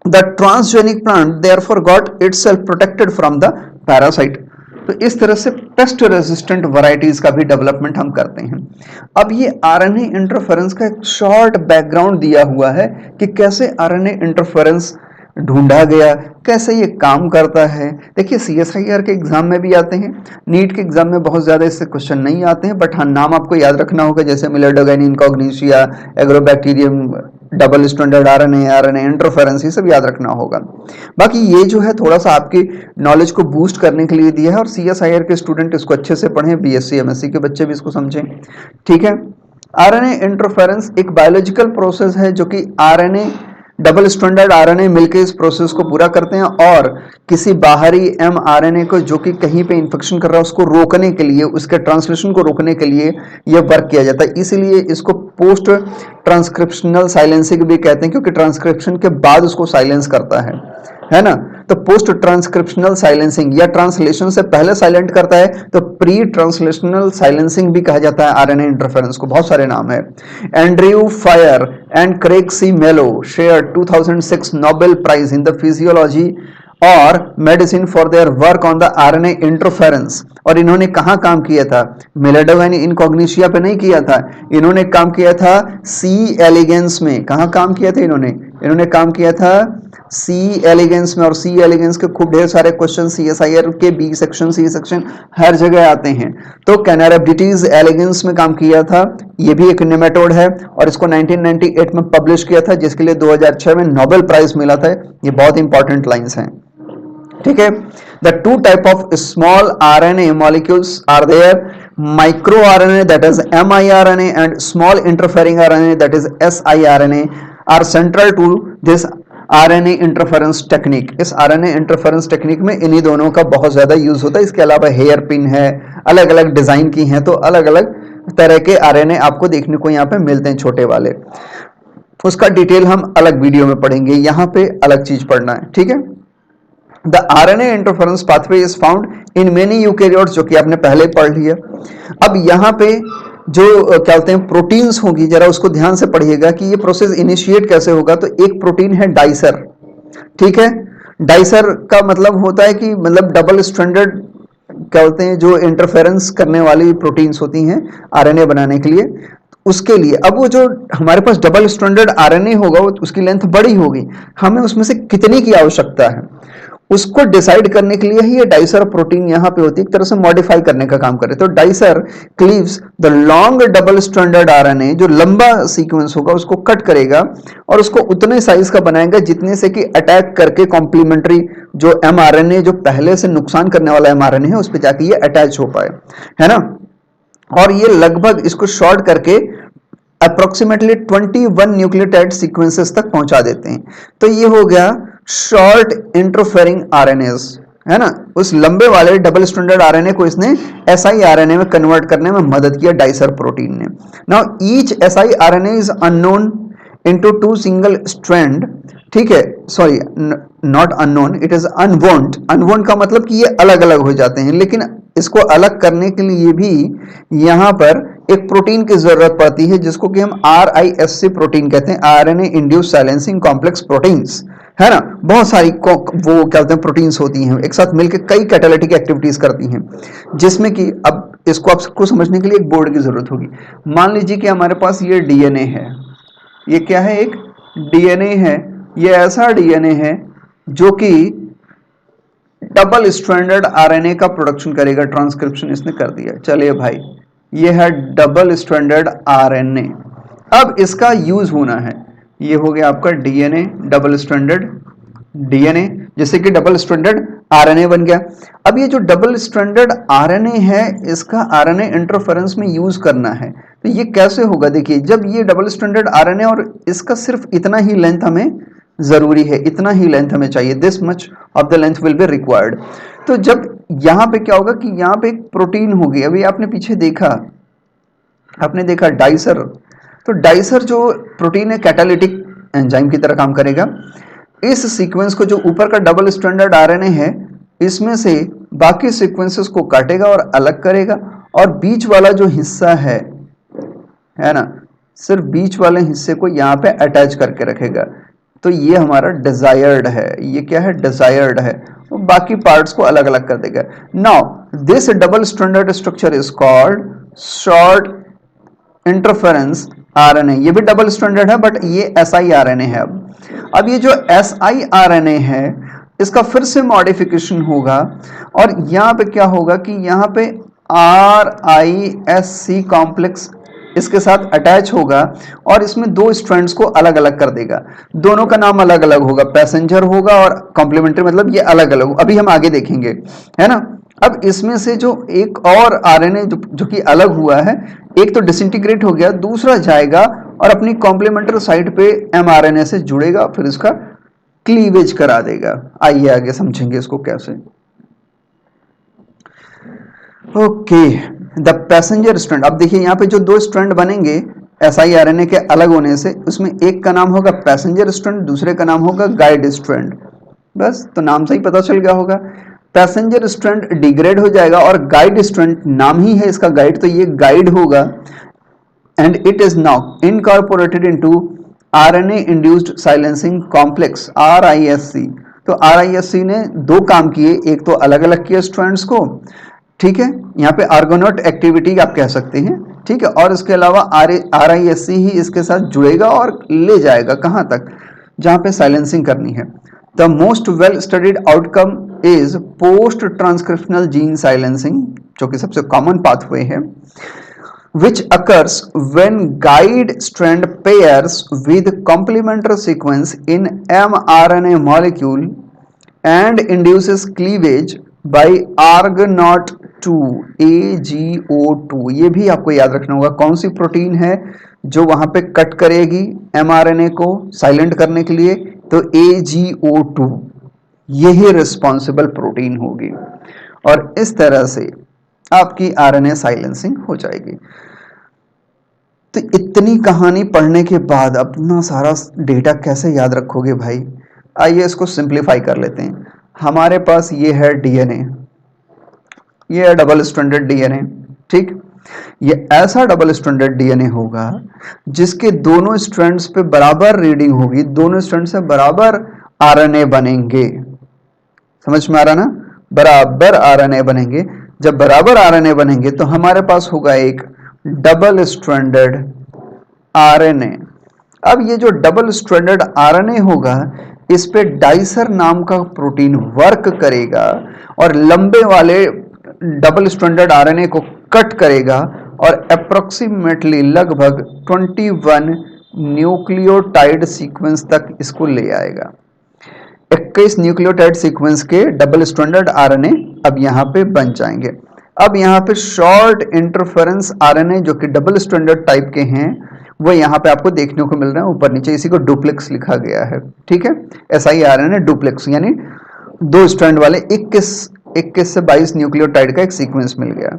The transgenic plant therefore got itself protected from the parasite। तो इस तरह से पेस्ट रेजिस्टेंट वैरायटीज का भी डेवलपमेंट हम करते हैं। अब ये आरएनए इंटरफेरेंस का एक शॉर्ट बैकग्राउंड दिया हुआ है कि कैसे आरएनए इंटरफेरेंस ढूंढा गया, कैसे ये काम करता है। देखिए सीएसआईआर के एग्जाम में भी आते हैं, नीट के एग्जाम में बहुत ज्यादा इससे क्वेश्चन नहीं आते हैं, बट हाँ नाम आपको याद रखना होगा, जैसे Meloidogyne incognita, agrobacterium, double stranded RNA, RNA interference, ये सब याद रखना होगा। बाकी ये जो है थोड़ा सा आपकी नॉलेज को बूस्ट करने के लिए दिया है, और सीएसआईआर के स्टूडेंट इसको अच्छे से पढ़ें, बीएससी एमएससी के बच्चे भी इसको समझें। ठीक है। आरएनए इंटरफेरेंस एक बायोलॉजिकल प्रोसेस है जो कि आरएनए, डबल स्ट्रैंडेड आरएनए मिलकर इस प्रोसेस को पूरा करते हैं, और किसी बाहरी एमआरएनए को जो कि कहीं पे इंफेक्शन कर रहा है उसको रोकने के लिए, उसके ट्रांसलेशन को रोकने के लिए यह वर्क किया जाता है। इसीलिए इसको पोस्ट ट्रांसक्रिप्शनल साइलेंसिंग भी कहते हैं, क्योंकि ट्रांसक्रिप्शन के बाद उसको साइलेंस करता है ना। तो पोस्ट ट्रांसक्रिप्शनल साइलेंसिंग या ट्रांसलेशन से पहले साइलेंट करता है तो प्री ट्रांसलेशनल साइलेंसिंग भी कहा जाता है आरएनए इंटरफेरेंस को। बहुत सारे नाम है। Andrew Fire and Craig C Mello share 2006 Nobel prize in the physiology or medicine for their work on the RNA interference. और इन्होंने कहाँ काम किया था? मेलाडोवाइन इनकॉग्निशिया पे नहीं किया था, इन्होंने काम किया था सी एलिगेंस में। कहाँ काम किया था इन्होंने काम किया था सी एलिगेंस में। और सी एलिगेंस के खूब ढेर सारे क्वेश्चन सीएसआईआर के बी सेक्शन, सी सेक्शन हर जगह आते हैं। तो कैनारेबिडिटीज एलिगेंस में काम किया था, ये भी एक नेमेटोड है और इसको 1998 में पब्लिश किया था, जिसके लिए 2006 में नोबेल प्राइज मिला था। ये बहुत इंपॉर्टेंट लाइंस हैं, ठीक है। The two type of small RNA molecules are there, micro RNA that is miRNA and small interfering RNA that is siRNA are central to this RNA interference technique. इस आरएनए इंटरफेरेंस टेक्निक में इन्हीं दोनों का बहुत ज्यादा यूज होता है। इसके अलावा हेयर पिन है, अलग अलग डिजाइन की हैं, तो अलग अलग तरह के आरएनए आपको देखने को यहाँ पे मिलते हैं, छोटे वाले। उसका डिटेल हम अलग वीडियो में पढ़ेंगे, यहाँ पे अलग चीज पढ़ना है, ठीक है। The RNA interference pathway is found in many eukaryotes, जो कि आपने पहले पढ़ लिया। अब यहाँ पे जो क्या बोलते हैं प्रोटीन्स होगी, जरा उसको ध्यान से पढ़िएगा कि ये प्रोसेस इनिशिएट कैसे होगा। तो एक प्रोटीन है डाइसर, ठीक है। डाइसर का मतलब होता है कि मतलब डबल स्ट्रैंडेड क्या बोलते हैं जो इंटरफेरेंस करने वाली प्रोटीन्स होती हैं आरएनए बनाने के लिए, उसके लिए। अब वो जो हमारे पास डबल स्ट्रैंडेड आरएनए होगा उसकी लेंथ बड़ी होगी, हमें उसमें से कितनी की आवश्यकता है उसको डिसाइड करने के लिए ही ये डाइसर प्रोटीन यहाँ पे होती है, एक तरह से मॉडिफाई करने का काम करे। तो dicer cleaves the long double stranded RNA, जो लंबा सीक्वेंस होगा उसको कट करेगा और उसको उतने साइज का बनाएगा जितने से कि अटैक करके कॉम्प्लीमेंट्री जो एमआरएनए, जो पहले से नुकसान करने वाला एमआरएनए है, उस पर जाके ये अटैच हो पाए, है ना। और ये लगभग इसको शॉर्ट करके अप्रोक्सीमेटली 21 न्यूक्लियोटाइड सीक्वेंसेस तक पहुंचा देते हैं। तो ये हो गया शॉर्ट इंटरफेरिंग आरएनएस, है ना। उस लंबे वाले डबल स्ट्रैंडेड आरएनए को इसने एसआई आरएनए में कन्वर्ट करने में मदद किया डाइसर प्रोटीन ने। Now each si RNA is unknown into two single strand, ठीक है। Sorry, not unknown, it is unwound. Unwound का मतलब कि ये अलग अलग हो जाते हैं, लेकिन इसको अलग करने के लिए भी यहां पर एक प्रोटीन की जरूरत पड़ती है, जिसको कि हम RISC प्रोटीन कहते हैं, RNA induced silencing complex proteins, है ना। बहुत सारी वो क्या कहते हैं प्रोटीन्स होती हैं, एक साथ मिलकर कई कैटालिटिक एक्टिविटीज करती हैं, जिसमें कि अब इसको आपको समझने के लिए एक बोर्ड की जरूरत होगी। मान लीजिए कि हमारे पास ये डीएनए है, ये क्या है, एक डीएनए है। ये ऐसा डीएनए है जो कि डबल स्ट्रैंडेड आरएनए का प्रोडक्शन करेगा, ट्रांसक्रिप्शन इसने कर दिया। चलिए भाई, ये है डबल स्ट्रैंडेड आरएनए। अब इसका यूज होना है, ये हो गया आपका डीएनए, डबल स्ट्रैंडेड डीएनए, जैसे कि डबल स्ट्रैंडेड आरएनए बन गया। अब ये जो डबल स्ट्रैंडेड आरएनए है, इसका आरएनए इंटरफेरेंस में यूज करना है। तो ये कैसे होगा? देखिए, जब ये डबल स्ट्रैंडेड आरएनए और इसका सिर्फ इतना ही लेंथ हमें जरूरी है, इतना ही लेंथ हमें चाहिए, this much of the length will be required. तो जब यहां पे क्या होगा कि यहां पे एक प्रोटीन होगी, अभी आपने पीछे देखा, आपने देखा डाइसर। तो डाइसर जो प्रोटीन है कैटालिटिक एंजाइम की तरह काम करेगा। इस सीक्वेंस को, जो ऊपर का डबल स्ट्रैंडेड आरएनए है, इसमें से बाकी सीक्वेंसेस को काटेगा और अलग करेगा, और बीच वाला जो हिस्सा है ना, सिर्फ बीच वाले हिस्से को यहाँ पे अटैच करके रखेगा। तो ये हमारा डिजायर्ड है, ये क्या है, डिजायर्ड है। तो बाकी पार्ट्स को अलग अलग कर देगा। Now this double stranded structure is called short interference RNA. ये भी डबल स्ट्रैंडेड है, बट ये siRNA है। अब ये जो siRNA है, इसका फिर से मॉडिफिकेशन होगा, और यहाँ पे क्या होगा कि यहाँ पे RISC कॉम्प्लेक्स इसके साथ अटैच होगा, और इसमें दो स्ट्रैंड्स को अलग अलग कर देगा। दोनों का नाम अलग अलग होगा, पैसेंजर होगा और कॉम्प्लीमेंट्री, मतलब ये अलग अलग, अभी हम आगे देखेंगे, है ना। अब इसमें से जो एक और आरएनए जो कि अलग हुआ है, एक तो डिसइंटीग्रेट हो गया, दूसरा जाएगा और अपनी कॉम्प्लीमेंट्री साइट पे एमआरएनए से जुड़ेगा, फिर इसका क्लीवेज करा देगा। आइए आगे समझेंगे इसको कैसे। Okay, the passenger strand. अब देखिए यहाँ पे जो दो स्ट्रैंड बनेंगे siRNA के अलग होने से, उसमें एक का नाम होगा पैसेंजर स्ट्रैंड, दूसरे का नाम होगा गाइड स्ट्रैंड। बस, तो नाम से ही पता चल गया होगा। पैसेंजर स्ट्रैंड डिग्रेड हो जाएगा, और गाइड स्ट्रैंड नाम ही है इसका गाइड, तो ये गाइड होगा, and it is now incorporated into RNA induced silencing complex RISC। तो RISC ने दो काम किए, एक तो अलग अलग किया स्ट्रैंड्स को, ठीक है, यहाँ पे आर्गोनॉट एक्टिविटी आप कह सकते हैं, ठीक है, और इसके अलावा RISC ही इसके साथ जुड़ेगा और ले जाएगा कहाँ तक, जहाँ पे साइलेंसिंग करनी है। The most well studied outcome is post transcriptional gene silencing, जो कि सबसे कॉमन पाथवे है, which occurs when guide strand pairs with complementary sequence in mRNA molecule and induces cleavage by argonaut2 AGO2। ये भी आपको याद रखना होगा कौन सी प्रोटीन है जो वहां पे कट करेगी mRNA को साइलेंट करने के लिए, तो AGO2 यही रिस्पॉन्सिबल प्रोटीन होगी, और इस तरह से आपकी RNA साइलेंसिंग हो जाएगी। तो इतनी कहानी पढ़ने के बाद अपना सारा डेटा कैसे याद रखोगे भाई? आइए इसको सिंप्लीफाई कर लेते हैं। हमारे पास ये है DNA, ये है डबल स्ट्रैंडेड DNA, ठीक, ये ऐसा डबल स्ट्रैंडेड DNA होगा जिसके दोनों स्ट्रैंड्स पे बराबर रीडिंग होगी, दोनों स्ट्रैंड से बराबर RNA बनेंगे। समझ में आ रहा ना? बराबर RNA बनेंगे। जब बराबर RNA बनेंगे तो हमारे पास होगा एक डबल स्ट्रैंडेड RNA। अब ये जो डबल स्ट्रैंडेड RNA होगा, इस पे डाइसर नाम का प्रोटीन वर्क करेगा और लंबे वाले डबल स्ट्रैंडेड RNA को कट करेगा और अप्रोक्सीमेटली लगभग 21 न्यूक्लियोटाइड सीक्वेंस तक इसको ले आएगा। 21 न्यूक्लियोटाइड सीक्वेंस के डबल स्ट्रैंडेड RNA अब यहाँ पे बन जाएंगे। अब यहाँ पे शॉर्ट इंटरफेरेंस RNA जो कि डबल स्ट्रैंडेड टाइप के हैं, वो यहाँ पे आपको देखने को मिल रहे हैं ऊपर नीचे, इसी को डुप्लेक्स लिखा गया है, ठीक है, siRNA डुप्लेक्स, यानी दो स्ट्रैंड वाले 21 से 22 न्यूक्लियोटाइड का एक सीक्वेंस मिल गया,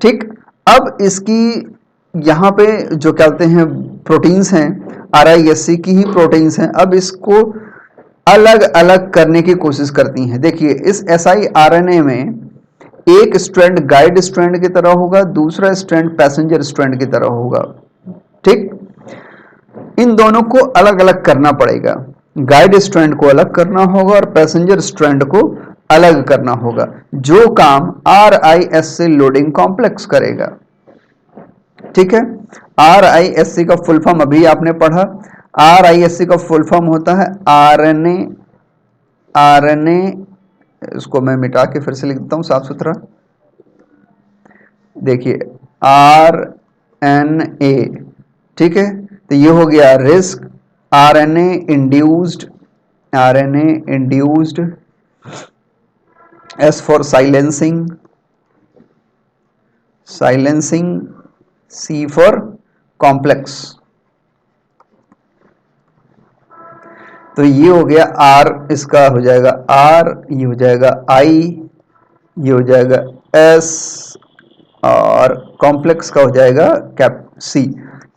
ठीक। अब इसकी यहाँ पे जो क्या कहते हैं प्रोटीन्स हैं, RISC की ही प्रोटीन्स हैं, अब इसको अलग अलग करने की कोशिश करती हैं। देखिए इस siRNA में एक स्ट्रैंड गाइड स्ट्रैंड की तरह होगा, दूसरा स्ट्रैंड पैसेंजर स्ट्रैंड की तरह होगा, ठीक। इन दोनों को अलग अलग करना पड़ेगा, गाइड स्ट्रैंड को अलग करना होगा और पैसेंजर स्ट्रैंड को अलग करना होगा, जो काम RISC लोडिंग कॉम्प्लेक्स करेगा, ठीक है। RISC का फुल फॉर्म अभी आपने पढ़ा, RISC का फुल फॉर्म होता है RNA, इसको मैं मिटा के फिर से लिख देता हूं साफ सुथरा, देखिए RNA, ठीक है। तो ये हो गया risk, RNA induced, S for silencing, C for complex. तो ये हो गया R, इसका हो जाएगा R, ये हो जाएगा I, ये हो जाएगा S, और कॉम्प्लेक्स का हो जाएगा कैप C।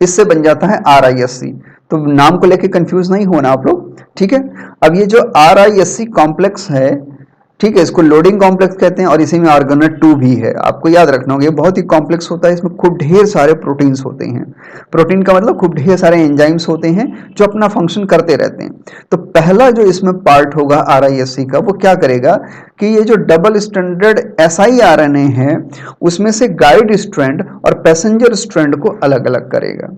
इससे बन जाता है RISC। तो नाम को लेके कंफ्यूज नहीं होना आप लोग, ठीक है। अब ये जो RISC कॉम्प्लेक्स है, ठीक है, इसको लोडिंग कॉम्प्लेक्स कहते हैं और इसी में आर्गोनेट 2 भी है। आपको याद रखना होगा ये बहुत ही कॉम्प्लेक्स होता है, इसमें खूब ढेर सारे प्रोटीन्स होते हैं। प्रोटीन का मतलब खूब ढेर सारे एंजाइम्स होते हैं जो अपना फंक्शन करते रहते हैं। तो पहला जो इसमें पार्ट होगा RISC का, वो क्या करेगा कि ये जो डबल स्ट्रैंडेड siRNA है उसमें से गाइड स्ट्रैंड और पैसेंजर स्ट्रैंड को अलग अलग करेगा।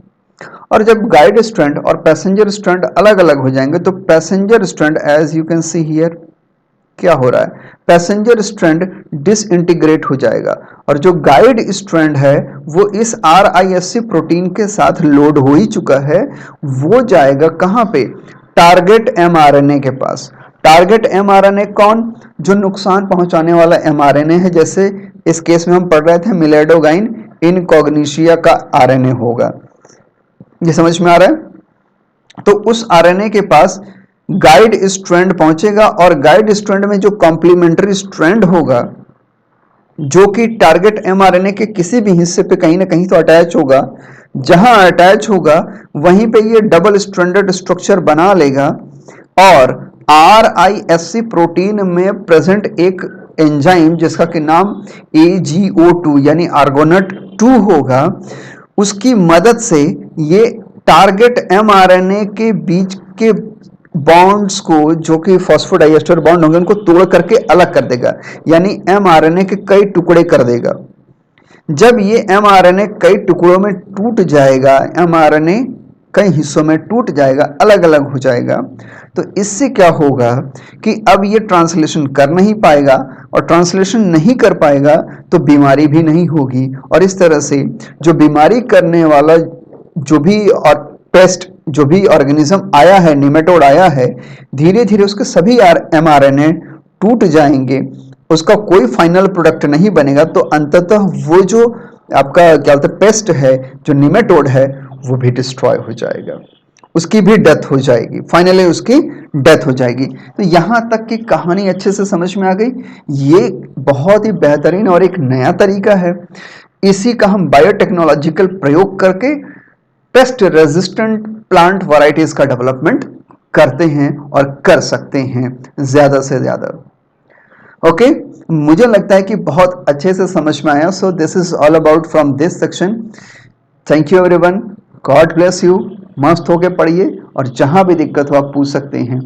और जब गाइड स्ट्रैंड और पैसेंजर स्ट्रैंड अलग अलग हो जाएंगे तो passenger strand, as you can see here, क्या हो रहा है, पैसेंजर स्ट्रैंड डिसइंटीग्रेट हो जाएगा और जो गाइड स्ट्रैंड है वो इस RISC प्रोटीन के साथ लोड हो ही चुका है, वो जाएगा कहां पे, टारगेट mRNA के पास। टारगेट mRNA कौन, जो नुकसान पहुंचाने वाला mRNA है, जैसे इस केस में हम पढ़ रहे थे मिलेडोगाइन इनकॉग्निशिया का RNA होगा। ये समझ में आ रहा है? तो उस RNA के पास गाइड स्ट्रैंड पहुंचेगा और गाइड स्ट्रैंड में जो कॉम्प्लीमेंट्री स्ट्रैंड होगा जो कि टारगेट mRNA के किसी भी हिस्से पे कहीं ना कहीं तो अटैच होगा, जहां अटैच होगा वहीं पे ये डबल स्ट्रैंडेड स्ट्रक्चर बना लेगा और RISC प्रोटीन में प्रेजेंट एक एंजाइम जिसका कि नाम AGO2 यानी आर्गोनेट 2 होगा, उसकी मदद से ये टारगेट mRNA के बीच के बॉन्ड्स को, जो कि फॉस्फोडाइएस्टर बॉन्ड होंगे, उनको तोड़ करके अलग कर देगा, यानी mRNA के कई टुकड़े कर देगा। जब ये mRNA कई टुकड़ों में टूट जाएगा, mRNA कई हिस्सों में टूट जाएगा, अलग अलग हो जाएगा, तो इससे क्या होगा कि अब ये ट्रांसलेशन कर नहीं पाएगा, और ट्रांसलेशन नहीं कर पाएगा तो बीमारी भी नहीं होगी। और इस तरह से जो बीमारी करने वाला जो भी और पेस्ट, जो भी ऑर्गेनिज्म आया है, निमेटोड आया है, धीरे धीरे उसके सभी mRNA टूट जाएंगे, उसका कोई फाइनल प्रोडक्ट नहीं बनेगा, तो अंततः वो जो आपका क्या बोलते हैं पेस्ट है, जो निमेटोड है, वो भी डिस्ट्रॉय हो जाएगा, उसकी भी डेथ हो जाएगी, फाइनली उसकी डेथ हो जाएगी। तो यहाँ तक की कहानी अच्छे से समझ में आ गई। ये बहुत ही बेहतरीन और एक नया तरीका है, इसी का हम बायोटेक्नोलॉजिकल प्रयोग करके पेस्ट रेजिस्टेंट प्लांट वैरायटीज का डेवलपमेंट करते हैं और कर सकते हैं ज्यादा से ज्यादा। ओके, मुझे लगता है कि बहुत अच्छे से समझ में आया। So this is all about from this section. Thank you everyone, God bless you. मस्त होके पढ़िए और जहां भी दिक्कत हो आप पूछ सकते हैं।